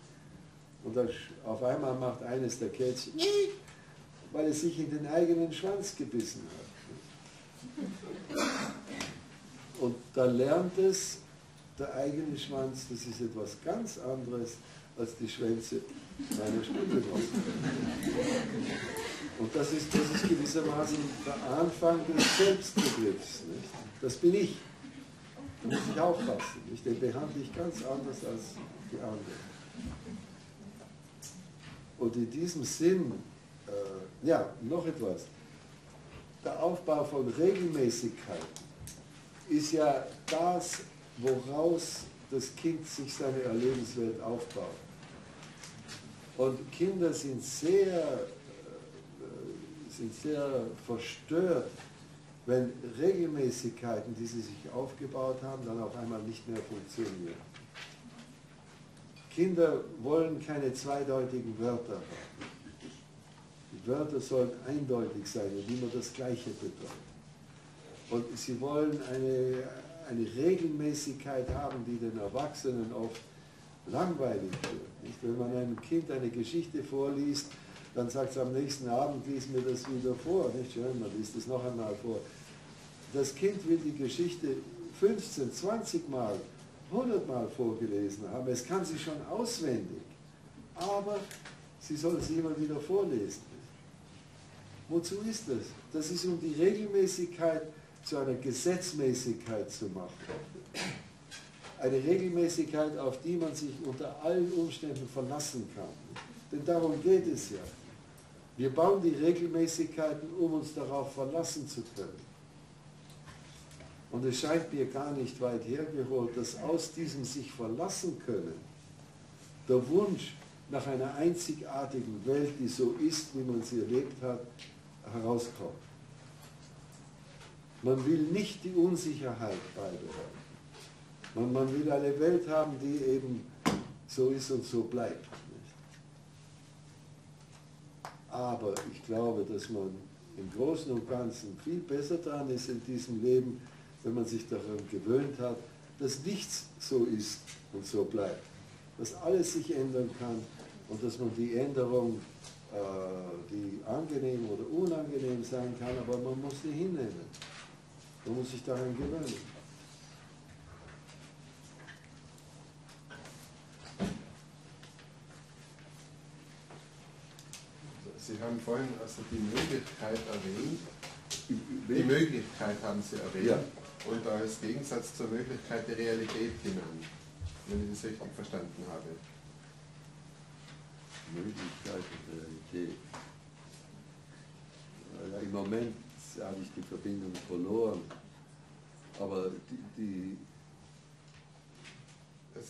und dann auf einmal macht eines der Kätzchen, weil es sich in den eigenen Schwanz gebissen hat. Und dann lernt es, der eigene Schwanz, das ist etwas ganz anderes als die Schwänze meiner Studiengenossen. Und das ist gewissermaßen der Anfang des Selbstbegriffs. Nicht? Das bin ich. Da muss ich aufpassen. Nicht? Den behandle ich ganz anders als die anderen. Und in diesem Sinn, ja, noch etwas. Der Aufbau von Regelmäßigkeiten ist ja das, woraus das Kind sich seine Erlebenswelt aufbaut. Und Kinder sind sehr verstört, wenn Regelmäßigkeiten, die sie sich aufgebaut haben, dann auf einmal nicht mehr funktionieren. Kinder wollen keine zweideutigen Wörter haben. Die Wörter sollen eindeutig sein und immer das Gleiche bedeuten. Und sie wollen eine Regelmäßigkeit haben, die den Erwachsenen oft langweilig wird. Nicht? Wenn man einem Kind eine Geschichte vorliest, dann sagt es am nächsten Abend, lies mir das wieder vor. Nicht schön, man liest es noch einmal vor. Das Kind will die Geschichte 15, 20 Mal, 100 Mal vorgelesen haben. Es kann sie schon auswendig, aber sie soll sie immer wieder vorlesen. Wozu ist das? Das ist, um die Regelmäßigkeit zu einer Gesetzmäßigkeit zu machen. Eine Regelmäßigkeit, auf die man sich unter allen Umständen verlassen kann. Denn darum geht es ja. Wir bauen die Regelmäßigkeiten, um uns darauf verlassen zu können. Und es scheint mir gar nicht weit hergeholt, dass aus diesem sich verlassen können der Wunsch nach einer einzigartigen Welt, die so ist, wie man sie erlebt hat, herauskommt. Man will nicht die Unsicherheit beibehalten. Man will eine Welt haben, die eben so ist und so bleibt. Aber ich glaube, dass man im Großen und Ganzen viel besser dran ist in diesem Leben, wenn man sich daran gewöhnt hat, dass nichts so ist und so bleibt. Dass alles sich ändern kann und dass man die Änderung, die angenehm oder unangenehm sein kann, aber man muss sie hinnehmen. Man muss sich daran gewöhnen. Sie haben vorhin also die Möglichkeit erwähnt. Die Möglichkeit haben Sie erwähnt. Ja. Und als Gegensatz zur Möglichkeit die Realität genannt, wenn ich das richtig verstanden habe. Möglichkeit und Realität. Ja, im Moment habe ich die Verbindung verloren. Aber Sie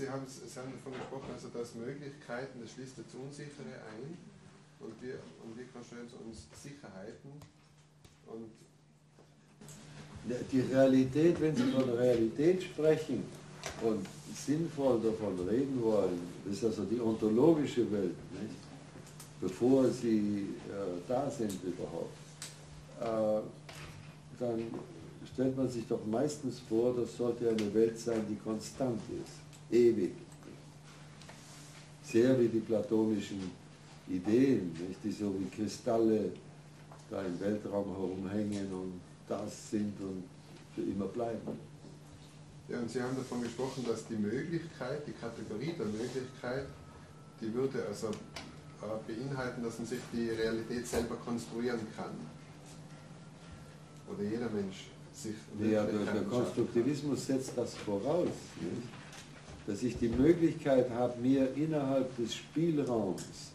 haben davon gesprochen, also dass Möglichkeiten, das schließt das Unsichere ein und wir konstruieren uns Sicherheiten und die Realität, wenn Sie von Realität sprechen und sinnvoll davon reden wollen, ist also die ontologische Welt, nicht? Bevor sie da sind überhaupt, dann stellt man sich doch meistens vor, das sollte eine Welt sein, die konstant ist. ewig. Sehr wie die platonischen Ideen, nicht? Die so wie Kristalle da im Weltraum herumhängen und das sind und für immer bleiben. Ja, und Sie haben davon gesprochen, dass die Möglichkeit, die Kategorie der Möglichkeit, die würde also beinhalten, dass man sich die Realität selber konstruieren kann. Oder jeder Mensch sich Ja, der Konstruktivismus setzt das voraus, nicht? Dass ich die Möglichkeit habe, mir innerhalb des Spielraums,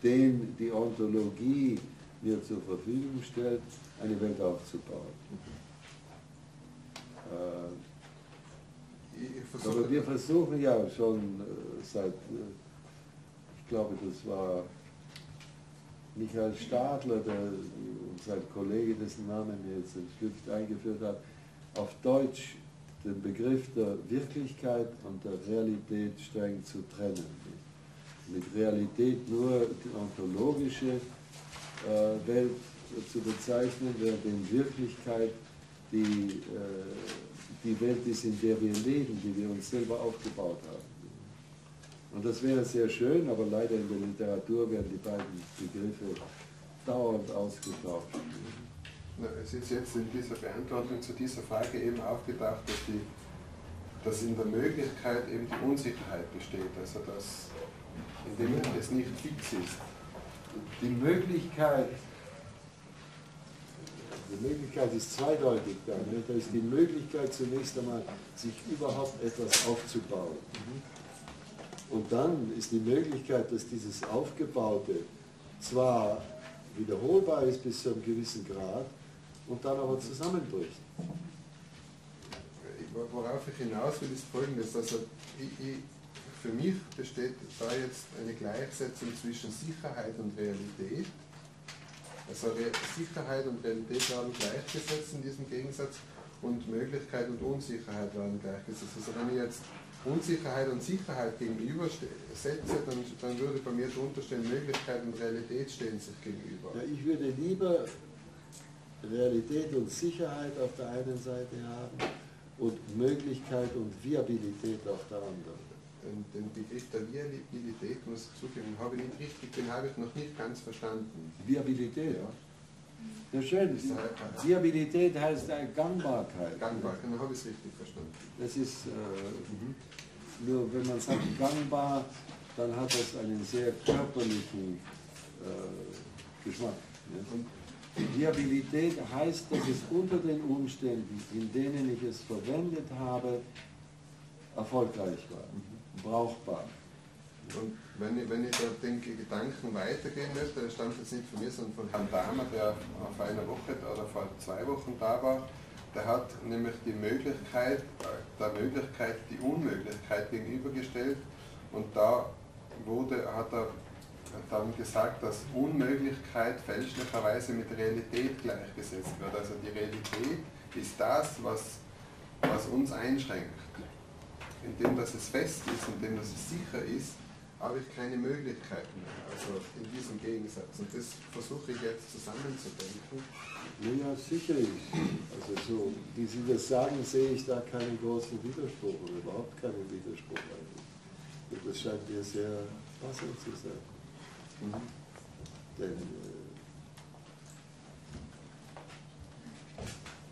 den die Ontologie mir zur Verfügung stellt, eine Welt aufzubauen. Aber wir versuchen ja schon seit, ich glaube, das war Michael Stadler, sein Kollege, dessen Namen mir jetzt entschlüpft, eingeführt hat, auf Deutsch den Begriff der Wirklichkeit und der Realität streng zu trennen. Mit Realität nur die ontologische Welt zu bezeichnen, während in Wirklichkeit die Welt ist, in der wir leben, die wir uns selber aufgebaut haben. Und das wäre sehr schön, aber leider in der Literatur werden die beiden Begriffe dauernd ausgetauscht. Na, es ist jetzt in dieser Beantwortung zu dieser Frage eben aufgetaucht, dass in der Möglichkeit eben die Unsicherheit besteht, also dass indem es nicht fix ist. Die Möglichkeit ist zweideutig da. Ne? Da ist die Möglichkeit zunächst einmal, sich überhaupt etwas aufzubauen. Und dann ist die Möglichkeit, dass dieses Aufgebaute zwar wiederholbar ist bis zu einem gewissen Grad und dann aber zusammenbricht. Worauf ich hinaus will, ist Folgendes. Also für mich besteht da jetzt eine Gleichsetzung zwischen Sicherheit und Realität. Also Sicherheit und Realität werden gleichgesetzt in diesem Gegensatz und Möglichkeit und Unsicherheit werden gleichgesetzt. Also wenn ich jetzt Unsicherheit und Sicherheit gegenüber setze, dann würde bei mir drunter stehen, Möglichkeit und Realität stehen sich gegenüber. Ja, ich würde lieber Realität und Sicherheit auf der einen Seite haben und Möglichkeit und Viabilität auf der anderen. Den Begriff der Viabilität, muss ich zugeben, den habe ich noch nicht ganz verstanden. Viabilität? Ja. Ja, schön. Viabilität heißt Gangbarkeit. Gangbar, dann habe ich es richtig verstanden. Das ist, nur wenn man sagt gangbar, dann hat das einen sehr körperlichen Geschmack. Ne? Und Viabilität heißt, dass es unter den Umständen, in denen ich es verwendet habe, erfolgreich war, brauchbar. Und wenn ich da den Gedanken weitergehen möchte, der stammt jetzt nicht von mir, sondern von Herrn Dahmer, der vor einer Woche oder vor 2 Wochen da war, der hat nämlich der Möglichkeit die Unmöglichkeit gegenübergestellt und da hat er dann gesagt, dass Unmöglichkeit fälschlicherweise mit Realität gleichgesetzt wird. Also die Realität ist das, was uns einschränkt. Indem dass es fest ist, indem dass es sicher ist, habe ich keine Möglichkeiten mehr. Also in diesem Gegensatz. Und das versuche ich jetzt zusammenzudenken. Ja, sicher ist. Also so, wie Sie das sagen, sehe ich da keinen großen Widerspruch oder überhaupt keinen Widerspruch. Und das scheint mir sehr passend zu sein. Denn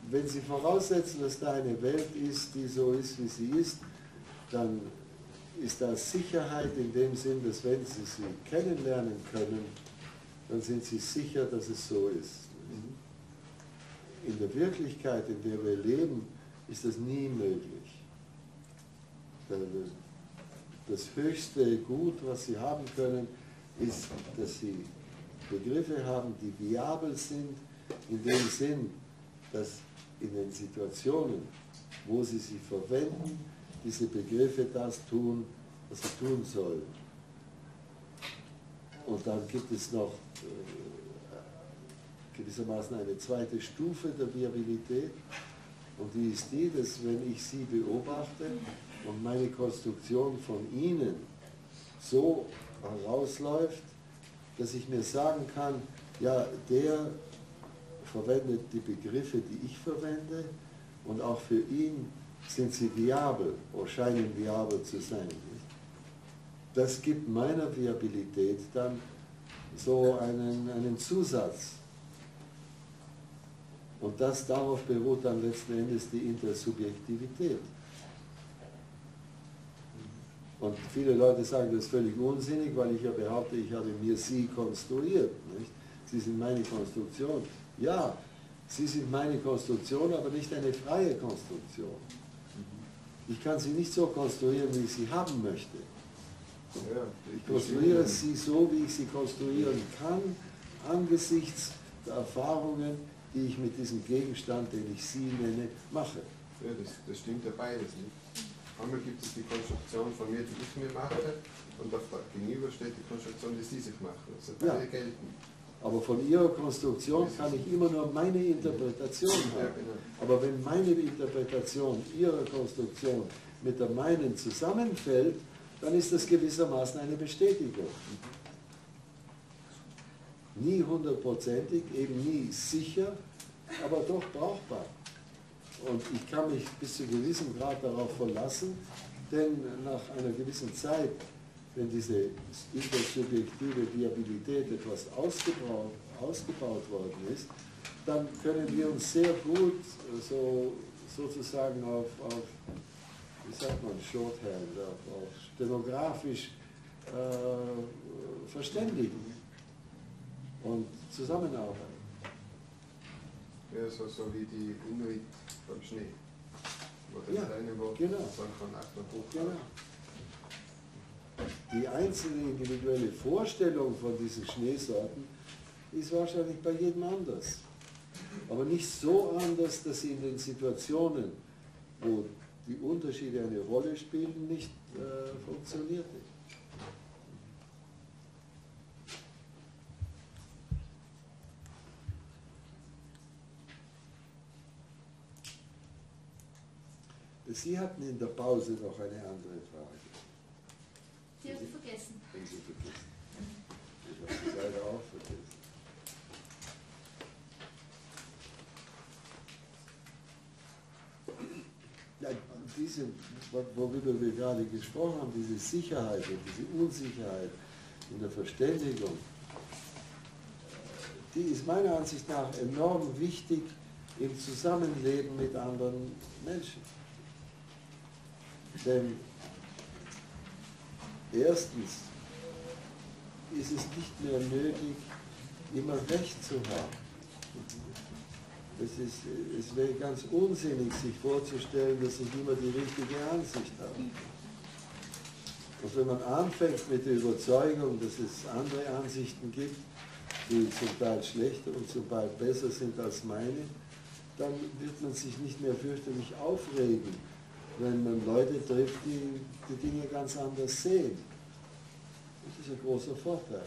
wenn Sie voraussetzen, dass da eine Welt ist, die so ist, wie sie ist, dann ist da Sicherheit in dem Sinn, dass wenn Sie sie kennenlernen können, dann sind Sie sicher, dass es so ist. In der Wirklichkeit, in der wir leben, ist das nie möglich. Das höchste Gut, was Sie haben können, ist, dass Sie Begriffe haben, die viabel sind, in dem Sinn, dass in den Situationen, wo Sie sie verwenden, diese Begriffe das tun, was sie tun sollen. Und dann gibt es noch gewissermaßen eine zweite Stufe der Viabilität. Und die ist die, dass wenn ich Sie beobachte und meine Konstruktion von Ihnen so herausläuft, dass ich mir sagen kann, ja, der verwendet die Begriffe, die ich verwende, und auch für ihn sind sie viabel oder scheinen viabel zu sein. Das gibt meiner Viabilität dann so einen Zusatz. Und darauf beruht dann letzten Endes die Intersubjektivität. Und viele Leute sagen, das ist völlig unsinnig, weil ich ja behaupte, ich habe mir sie konstruiert. Nicht? Sie sind meine Konstruktion. Ja, sie sind meine Konstruktion, aber nicht eine freie Konstruktion. Ich kann sie nicht so konstruieren, wie ich sie haben möchte. Ich konstruiere sie so, wie ich sie konstruieren kann, angesichts der Erfahrungen, die ich mit diesem Gegenstand, den ich sie nenne, mache. Ja, das stimmt ja beides nicht. Einmal gibt es die Konstruktion von mir, die ich mir mache, und auf der Gegenüber steht die Konstruktion, die Sie sich machen. Also beide gelten. Aber von Ihrer Konstruktion kann ich immer nur meine Interpretation haben. Ja, genau. Aber wenn meine Interpretation Ihrer Konstruktion mit der meinen zusammenfällt, dann ist das gewissermaßen eine Bestätigung. Nie hundertprozentig, eben nie sicher, aber doch brauchbar. Und ich kann mich bis zu einem gewissen Grad darauf verlassen, denn nach einer gewissen Zeit, wenn diese intersubjektive Viabilität etwas ausgebaut worden ist, dann können wir uns sehr gut sozusagen auf wie sagt man, Shorthand, auf stenografisch verständigen und zusammenarbeiten. Ja, so wie die Inuit beim Schnee. Wo das eine Wort genau. sagen kann, Achtung, hoch. Genau. Die einzelne individuelle Vorstellung von diesen Schneesorten ist wahrscheinlich bei jedem anders. Aber nicht so anders, dass sie in den Situationen, wo die Unterschiede eine Rolle spielen, nicht funktioniert. Sie hatten in der Pause noch eine andere Frage. Sie haben vergessen. Haben Sie vergessen. Ich habe es leider auch vergessen. Ja, diese, worüber wir gerade gesprochen haben, diese Sicherheit und diese Unsicherheit in der Verständigung, die ist meiner Ansicht nach enorm wichtig im Zusammenleben mit anderen Menschen. Denn erstens ist es nicht mehr nötig, immer Recht zu haben. Es wäre ganz unsinnig, sich vorzustellen, dass ich immer die richtige Ansicht habe. Und wenn man anfängt mit der Überzeugung, dass es andere Ansichten gibt, die zum Teil schlechter und zum Teil besser sind als meine, dann wird man sich nicht mehr fürchterlich aufregen, wenn man Leute trifft, die die Dinge ganz anders sehen. Das ist ein großer Vorteil.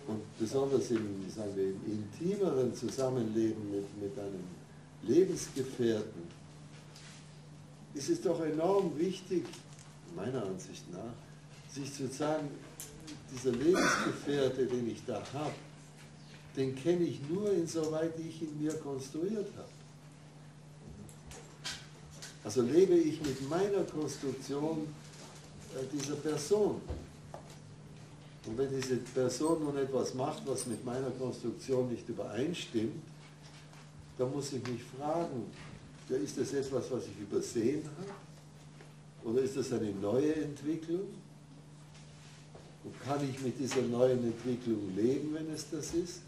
Und besonders im, sagen wir, im intimeren Zusammenleben mit einem Lebensgefährten ist es doch enorm wichtig, meiner Ansicht nach, sich zu sagen, dieser Lebensgefährte, den ich da habe, den kenne ich nur insoweit, wie ich ihn mir konstruiert habe. Also lebe ich mit meiner Konstruktion dieser Person. Und wenn diese Person nun etwas macht, was mit meiner Konstruktion nicht übereinstimmt, dann muss ich mich fragen, ja, ist das etwas, was ich übersehen habe? Oder ist das eine neue Entwicklung? Und kann ich mit dieser neuen Entwicklung leben, wenn es das ist?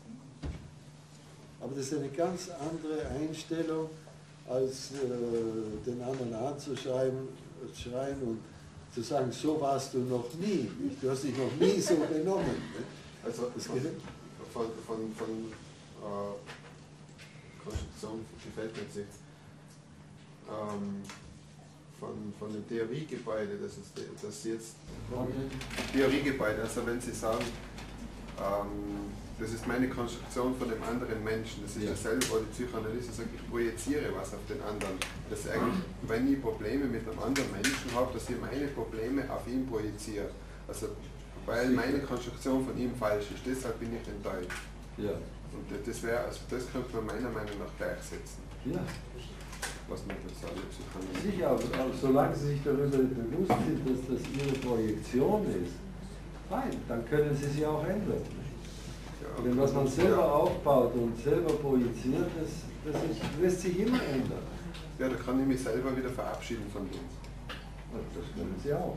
Aber das ist eine ganz andere Einstellung, als den anderen anzuschreien und zu sagen, so warst du noch nie. Du hast dich noch nie so benommen. Ne? Also von Konstruktion gefällt mir jetzt von dem Theoriegebäude, das jetzt Theoriegebäude, also wenn Sie sagen, das ist meine Konstruktion von dem anderen Menschen, das ist dasselbe, wo die Psychoanalyse sagt, ich projiziere was auf den anderen. Das ist eigentlich, wenn ich Probleme mit einem anderen Menschen habe, dass ich meine Probleme auf ihn projiziere. Also, weil meine Konstruktion von ihm falsch ist, deshalb bin ich enttäuscht. Ja. Und das könnte man meiner Meinung nach gleichsetzen. Ja. was man das alle Psychanalyse. Sicher, aber solange Sie sich darüber bewusst sind, dass das Ihre Projektion ist, fein, dann können Sie sie auch ändern. Ja, Denn was man selber aufbaut und selber projiziert, lässt sich immer ändern. Ja, da kann ich mich selber wieder verabschieden von dem. Das können Sie auch.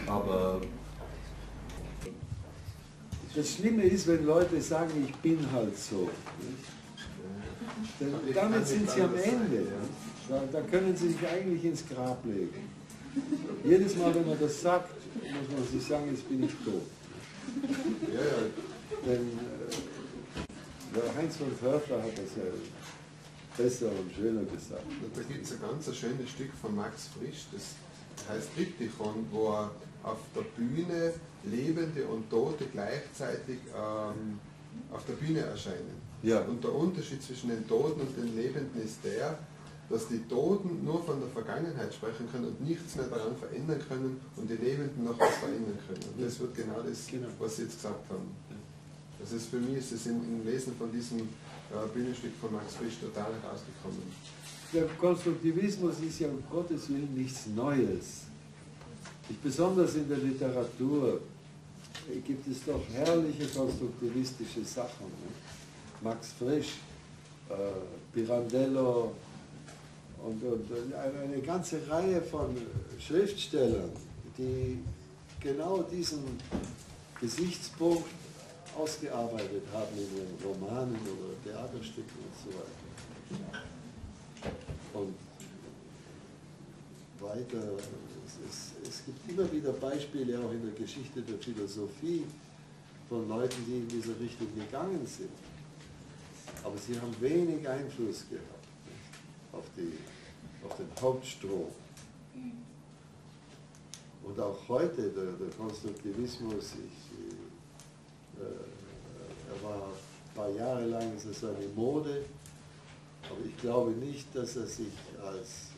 Aber das Schlimme ist, wenn Leute sagen, ich bin halt so. Denn damit sind sie am Ende. Da können sie sich eigentlich ins Grab legen. Jedes Mal, wenn man das sagt, muss man sich sagen, jetzt bin ich tot. Ja, ja. Denn der Heinz von Förster hat das ja besser und schöner gesagt. Da gibt es ein ganz schönes Stück von Max Frisch, das heißt Triptychon, wo er auf der Bühne Lebende und Tote gleichzeitig auf der Bühne erscheinen. Ja. Und der Unterschied zwischen den Toten und den Lebenden ist der, dass die Toten nur von der Vergangenheit sprechen können und nichts mehr daran verändern können und die Lebenden noch was verändern können. Und das wird genau das, was Sie jetzt gesagt haben. Das ist für mich, ist es im Lesen von diesem Bühnenstück von Max Frisch total herausgekommen. Der Konstruktivismus ist ja um Gottes Willen nichts Neues. Nicht besonders in der Literatur gibt es doch herrliche konstruktivistische Sachen. Ne? Max Frisch, Pirandello und eine ganze Reihe von Schriftstellern, die genau diesen Gesichtspunkt ausgearbeitet haben in ihren Romanen oder Theaterstücken und so weiter. Und weiter, es gibt immer wieder Beispiele auch in der Geschichte der Philosophie von Leuten, die in diese Richtung gegangen sind. Aber sie haben wenig Einfluss gehabt auf den Hauptstrom. Und auch heute, der Konstruktivismus, er war ein paar Jahre lang so eine Mode, aber ich glaube nicht, dass er sich als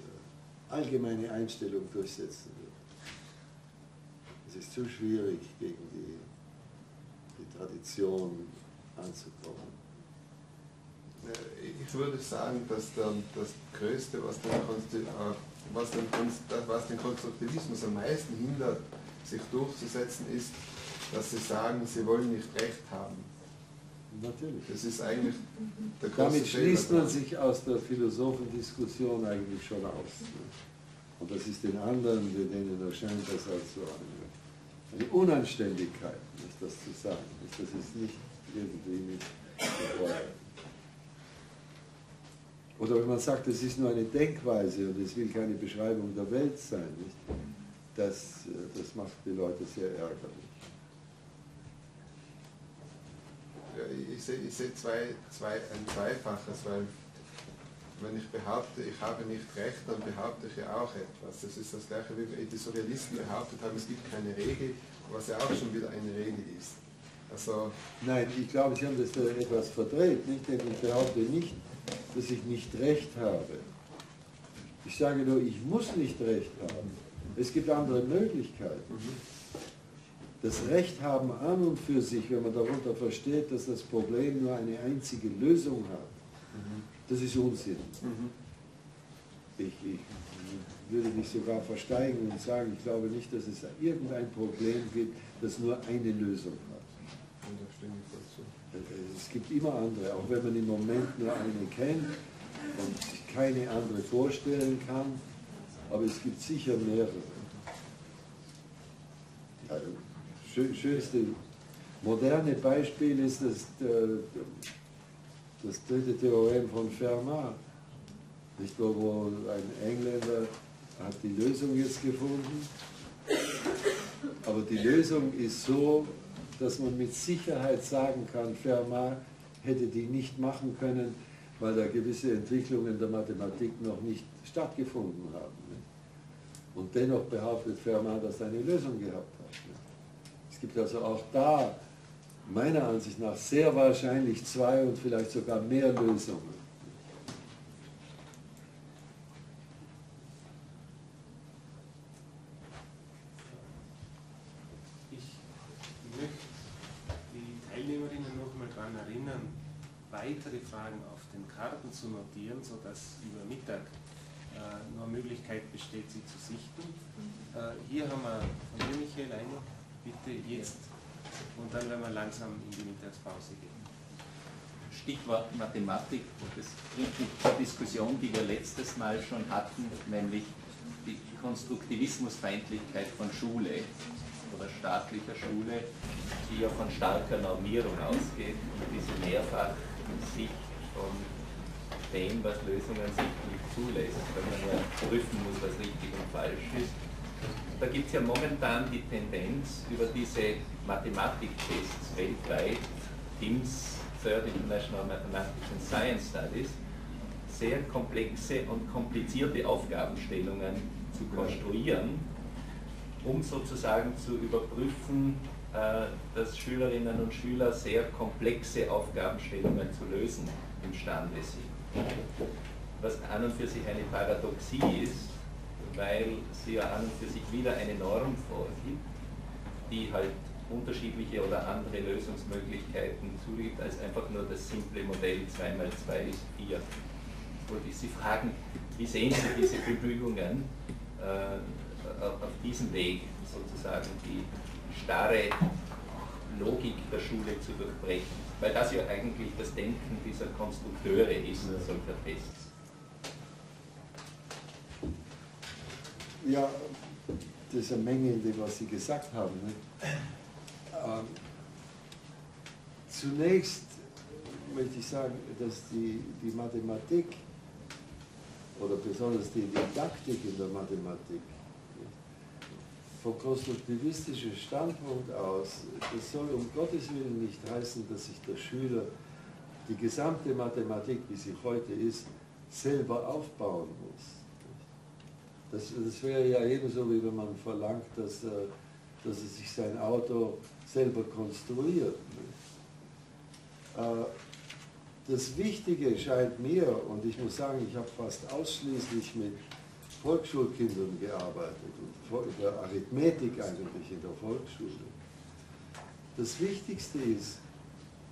allgemeine Einstellung durchsetzen wird. Es ist zu schwierig, gegen die Tradition anzukommen. Ich würde sagen, dass das Größte, was den Konstruktivismus am meisten hindert, sich durchzusetzen, ist, dass sie sagen, sie wollen nicht Recht haben. Natürlich. Das ist eigentlich der große Damit schließt Fehler. man sich aus der Philosophendiskussion eigentlich schon aus. Und das ist den anderen, denen erscheint das als so eine Unanständigkeit, nicht das zu sagen. Das ist nicht irgendwie nicht. Oder wenn man sagt, es ist nur eine Denkweise und es will keine Beschreibung der Welt sein, nicht? Das macht die Leute sehr ärgerlich. Ja, ich sehe ein Zweifaches, weil wenn ich behaupte, ich habe nicht recht, dann behaupte ich ja auch etwas. Das ist das Gleiche, wie die Surrealisten behauptet haben, es gibt keine Regel, was ja auch schon wieder eine Regel ist. Also nein, ich glaube, Sie haben das etwas verdreht, nicht? Denn ich behaupte nicht, dass ich nicht recht habe. Ich sage nur, ich muss nicht recht haben. Es gibt andere Möglichkeiten. Das Recht haben an und für sich, wenn man darunter versteht, dass das Problem nur eine einzige Lösung hat, das ist Unsinn. Ich würde mich sogar versteigen und sagen, ich glaube nicht, dass es irgendein Problem gibt, das nur eine Lösung hat. da stimme ich voll zu. Es gibt immer andere, auch wenn man im Moment nur eine kennt und sich keine andere vorstellen kann, aber es gibt sicher mehrere. Das schönste moderne Beispiel ist das dritte Theorem von Fermat, nicht, wo ein Engländer hat die Lösung jetzt gefunden, aber die Lösung ist so, dass man mit Sicherheit sagen kann, Fermat hätte die nicht machen können, weil da gewisse Entwicklungen der Mathematik noch nicht stattgefunden haben. Und dennoch behauptet Fermat, dass er eine Lösung gehabt hat. Es gibt also auch da, meiner Ansicht nach, sehr wahrscheinlich zwei und vielleicht sogar mehr Lösungen. Ich möchte die Teilnehmerinnen noch mal daran erinnern, weitere Fragen auf den Karten zu notieren, sodass über Mittag nur eine Möglichkeit besteht, sie zu sichten. Hier haben wir von dir, Michael, eine Bitte jetzt und dann werden wir langsam in die Mittagspause gehen. Stichwort Mathematik, das bringt mich zur Diskussion, die wir letztes Mal schon hatten, nämlich die Konstruktivismusfeindlichkeit von Schule oder staatlicher Schule, die ja von starker Normierung ausgeht und diese Mehrfach-Sicht von dem, was Lösungen sicherlich zulässt, wenn man ja prüfen muss, was richtig und falsch ist. Da gibt es ja momentan die Tendenz, über diese Mathematiktests weltweit, TIMSS, Third International Mathematics and Science Studies, sehr komplexe und komplizierte Aufgabenstellungen zu konstruieren, um sozusagen zu überprüfen, dass Schülerinnen und Schüler sehr komplexe Aufgabenstellungen zu lösen imstande sind. Was an und für sich eine Paradoxie ist, weil sie ja an und für sich wieder eine Norm vorgibt, die halt unterschiedliche oder andere Lösungsmöglichkeiten zugibt, als einfach nur das simple Modell 2 mal 2 ist 4. Wollte ich Sie fragen, wie sehen Sie diese Bemühungen, auf diesem Weg sozusagen die starre Logik der Schule zu durchbrechen? Weil das ja eigentlich das Denken dieser Konstrukteure ist, solcher Tests. Ja, das ist eine Menge in dem, was Sie gesagt haben. Ne? Zunächst möchte ich sagen, dass die Mathematik oder besonders die Didaktik in der Mathematik vom konstruktivistischen Standpunkt aus, das soll um Gottes Willen nicht heißen, dass sich der Schüler die gesamte Mathematik, wie sie heute ist, selber aufbauen muss. Das wäre ja ebenso, wie wenn man verlangt, dass er sich sein Auto selber konstruiert. Das Wichtige scheint mir, und ich muss sagen, ich habe fast ausschließlich mit Volksschulkindern gearbeitet und über Arithmetik eigentlich in der Volksschule. Das Wichtigste ist,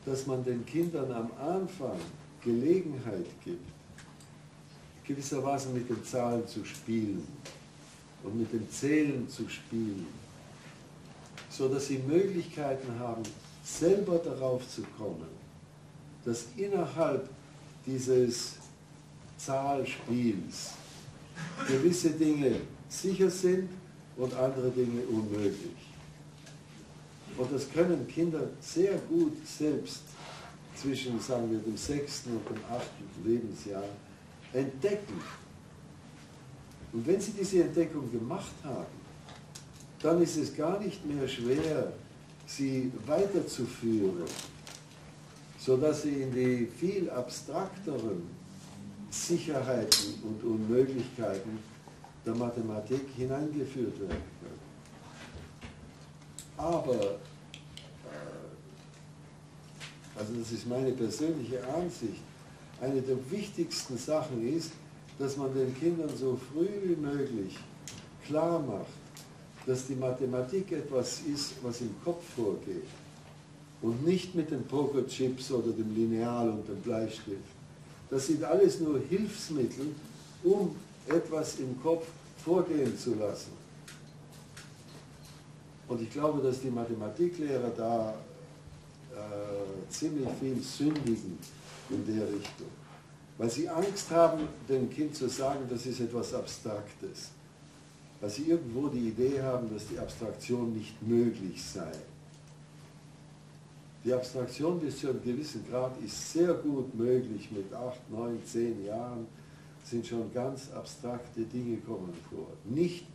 dass man den Kindern am Anfang Gelegenheit gibt, gewissermaßen mit den Zahlen zu spielen und mit dem Zählen zu spielen, so dass sie Möglichkeiten haben, selber darauf zu kommen, dass innerhalb dieses Zahlspiels gewisse Dinge sicher sind und andere Dinge unmöglich. Und das können Kinder sehr gut selbst zwischen, sagen wir, dem 6. und dem 8. Lebensjahr entdecken. Und wenn sie diese Entdeckung gemacht haben, dann ist es gar nicht mehr schwer, sie weiterzuführen, sodass sie in die viel abstrakteren Sicherheiten und Unmöglichkeiten der Mathematik hineingeführt werden können. Aber, also das ist meine persönliche Ansicht, eine der wichtigsten Sachen ist, dass man den Kindern so früh wie möglich klar macht, dass die Mathematik etwas ist, was im Kopf vorgeht und nicht mit den Pokerchips oder dem Lineal und dem Bleistift. Das sind alles nur Hilfsmittel, um etwas im Kopf vorgehen zu lassen. Und ich glaube, dass die Mathematiklehrer da ziemlich viel sündigen in der Richtung. Weil sie Angst haben, dem Kind zu sagen, das ist etwas Abstraktes. Weil sie irgendwo die Idee haben, dass die Abstraktion nicht möglich sei. Die Abstraktion bis zu einem gewissen Grad ist sehr gut möglich. Mit 8, 9, 10 Jahren sind schon ganz abstrakte Dinge kommen vor. Nicht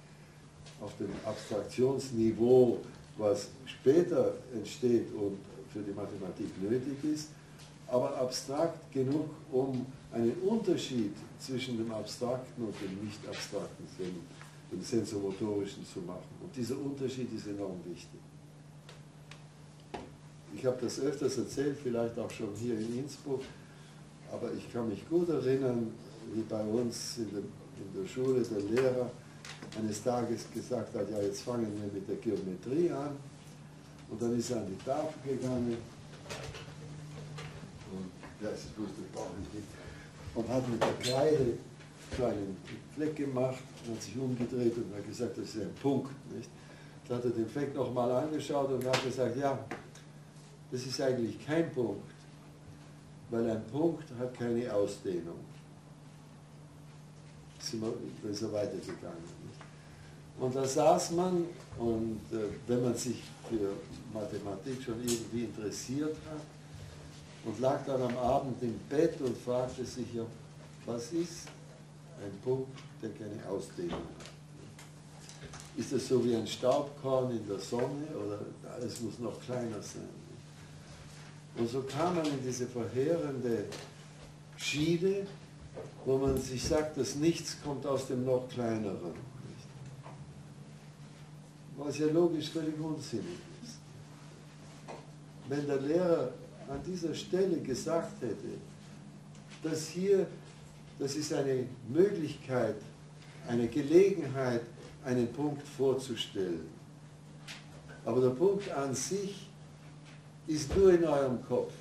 auf dem Abstraktionsniveau, was später entsteht und für die Mathematik nötig ist, aber abstrakt genug, um einen Unterschied zwischen dem Abstrakten und dem Nicht-Abstrakten, dem Sensomotorischen zu machen. Und dieser Unterschied ist enorm wichtig. Ich habe das öfters erzählt, vielleicht auch schon hier in Innsbruck, aber ich kann mich gut erinnern, wie bei uns in der Schule der Lehrer eines Tages gesagt hat, ja, jetzt fangen wir mit der Geometrie an. Und dann ist er an die Tafel gegangen und ja, es ist lustig, brauche ich nicht, und hat mit der Kreide kleinen Fleck gemacht, hat sich umgedreht und hat gesagt, das ist ein Punkt. Nicht? Dann hat er den Fleck nochmal angeschaut und hat gesagt, ja, das ist eigentlich kein Punkt, weil ein Punkt hat keine Ausdehnung. Da ist er weitergegangen. Nicht? Und da saß man, und wenn man sich für Mathematik schon irgendwie interessiert hat, und lag dann am Abend im Bett und fragte sich, ja, was ist ein Punkt, der keine Ausdehnung hat? Ist das so wie ein Staubkorn in der Sonne oder es muss noch kleiner sein? Und so kam man in diese verheerende Schiene, wo man sich sagt, das Nichts kommt aus dem noch kleineren. Was ja logisch völlig unsinnig ist. Wenn der Lehrer an dieser Stelle gesagt hätte, dass hier, das ist eine Möglichkeit, eine Gelegenheit, einen Punkt vorzustellen. Aber der Punkt an sich ist nur in eurem Kopf.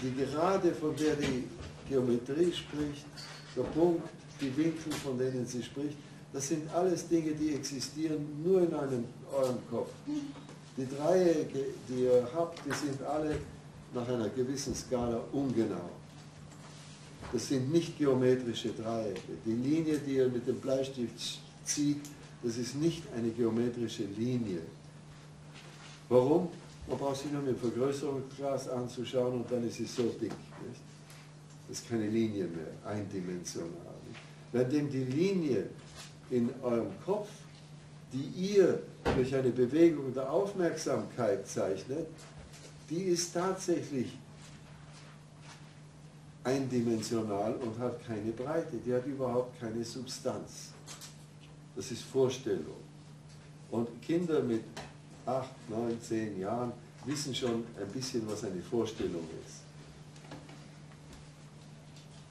Die Gerade, von der die Geometrie spricht, der Punkt, die Winkel, von denen sie spricht, das sind alles Dinge, die existieren nur in eurem Kopf. Die Dreiecke, die ihr habt, die sind alle nach einer gewissen Skala ungenau. Das sind nicht geometrische Dreiecke. Die Linie, die ihr mit dem Bleistift zieht, das ist nicht eine geometrische Linie. Warum? Man braucht sich nur mit dem Vergrößerungsglas anzuschauen und dann ist es so dick. Nicht? Das ist keine Linie mehr, eindimensional. Nicht? Währenddem die Linie in eurem Kopf, die ihr durch eine Bewegung der Aufmerksamkeit zeichnet, die ist tatsächlich eindimensional und hat keine Breite, die hat überhaupt keine Substanz. Das ist Vorstellung. Und Kinder mit 8, 9, 10 Jahren wissen schon ein bisschen, was eine Vorstellung ist.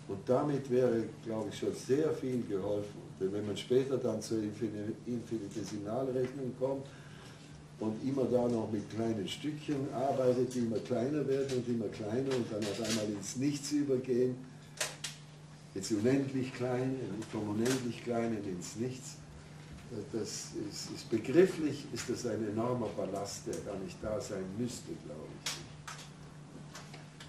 Und damit wäre, glaube ich, schon sehr viel geholfen. Denn wenn man später dann zur Infinitesimalrechnung kommt und immer da noch mit kleinen Stückchen arbeitet, die immer kleiner werden und immer kleiner und dann auf einmal ins Nichts übergehen, ins unendlich Kleine, vom unendlich Kleinen ins Nichts, das ist begrifflich, ist das ein enormer Ballast, der gar nicht da sein müsste, glaube ich.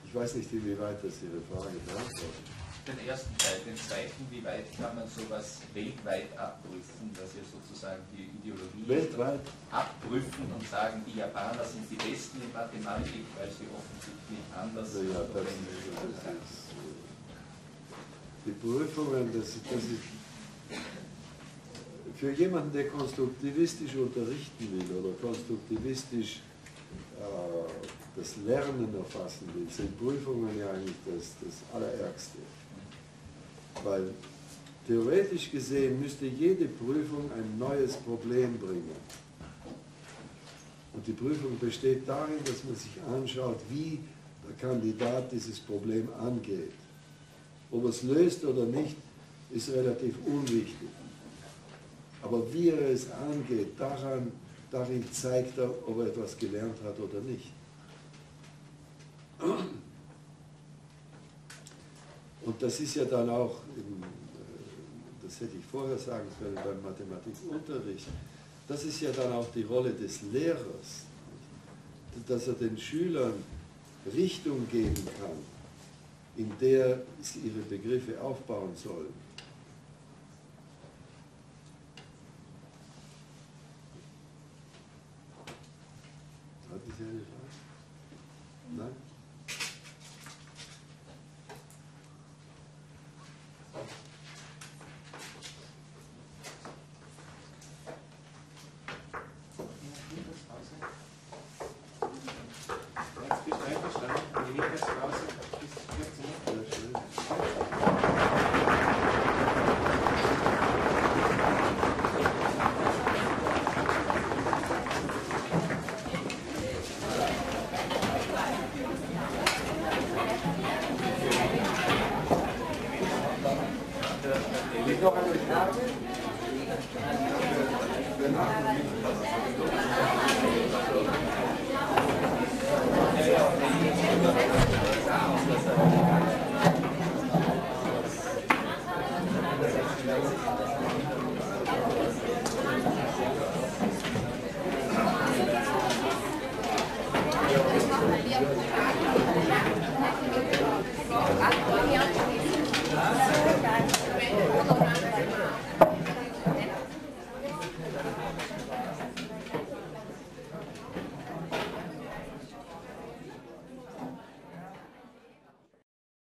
Ich weiß nicht, inwieweit das Ihre Frage beantwortet. Den ersten Teil, den zweiten, wie weit kann man sowas weltweit abprüfen, dass wir sozusagen die Ideologie weltweit abprüfen und sagen, die Japaner sind die Besten in Mathematik, weil sie offensichtlich anders sind. Ja, die Prüfungen, das ist für jemanden, der konstruktivistisch unterrichten will oder konstruktivistisch das Lernen erfassen will, sind Prüfungen ja eigentlich das Allerärgste. Weil theoretisch gesehen müsste jede Prüfung ein neues Problem bringen. Und die Prüfung besteht darin, dass man sich anschaut, wie der Kandidat dieses Problem angeht. Ob er es löst oder nicht, ist relativ unwichtig. Aber wie er es angeht, darin zeigt er, ob er etwas gelernt hat oder nicht. Und das ist ja dann auch, das hätte ich vorher sagen können beim Mathematikunterricht, das ist ja dann auch die Rolle des Lehrers, dass er den Schülern Richtung geben kann, in der sie ihre Begriffe aufbauen sollen. Hatten Sie eine Frage? Nein? Jetzt bist du einverstanden, die Mittagspause bis 14 Uhr. Noch eine Frage?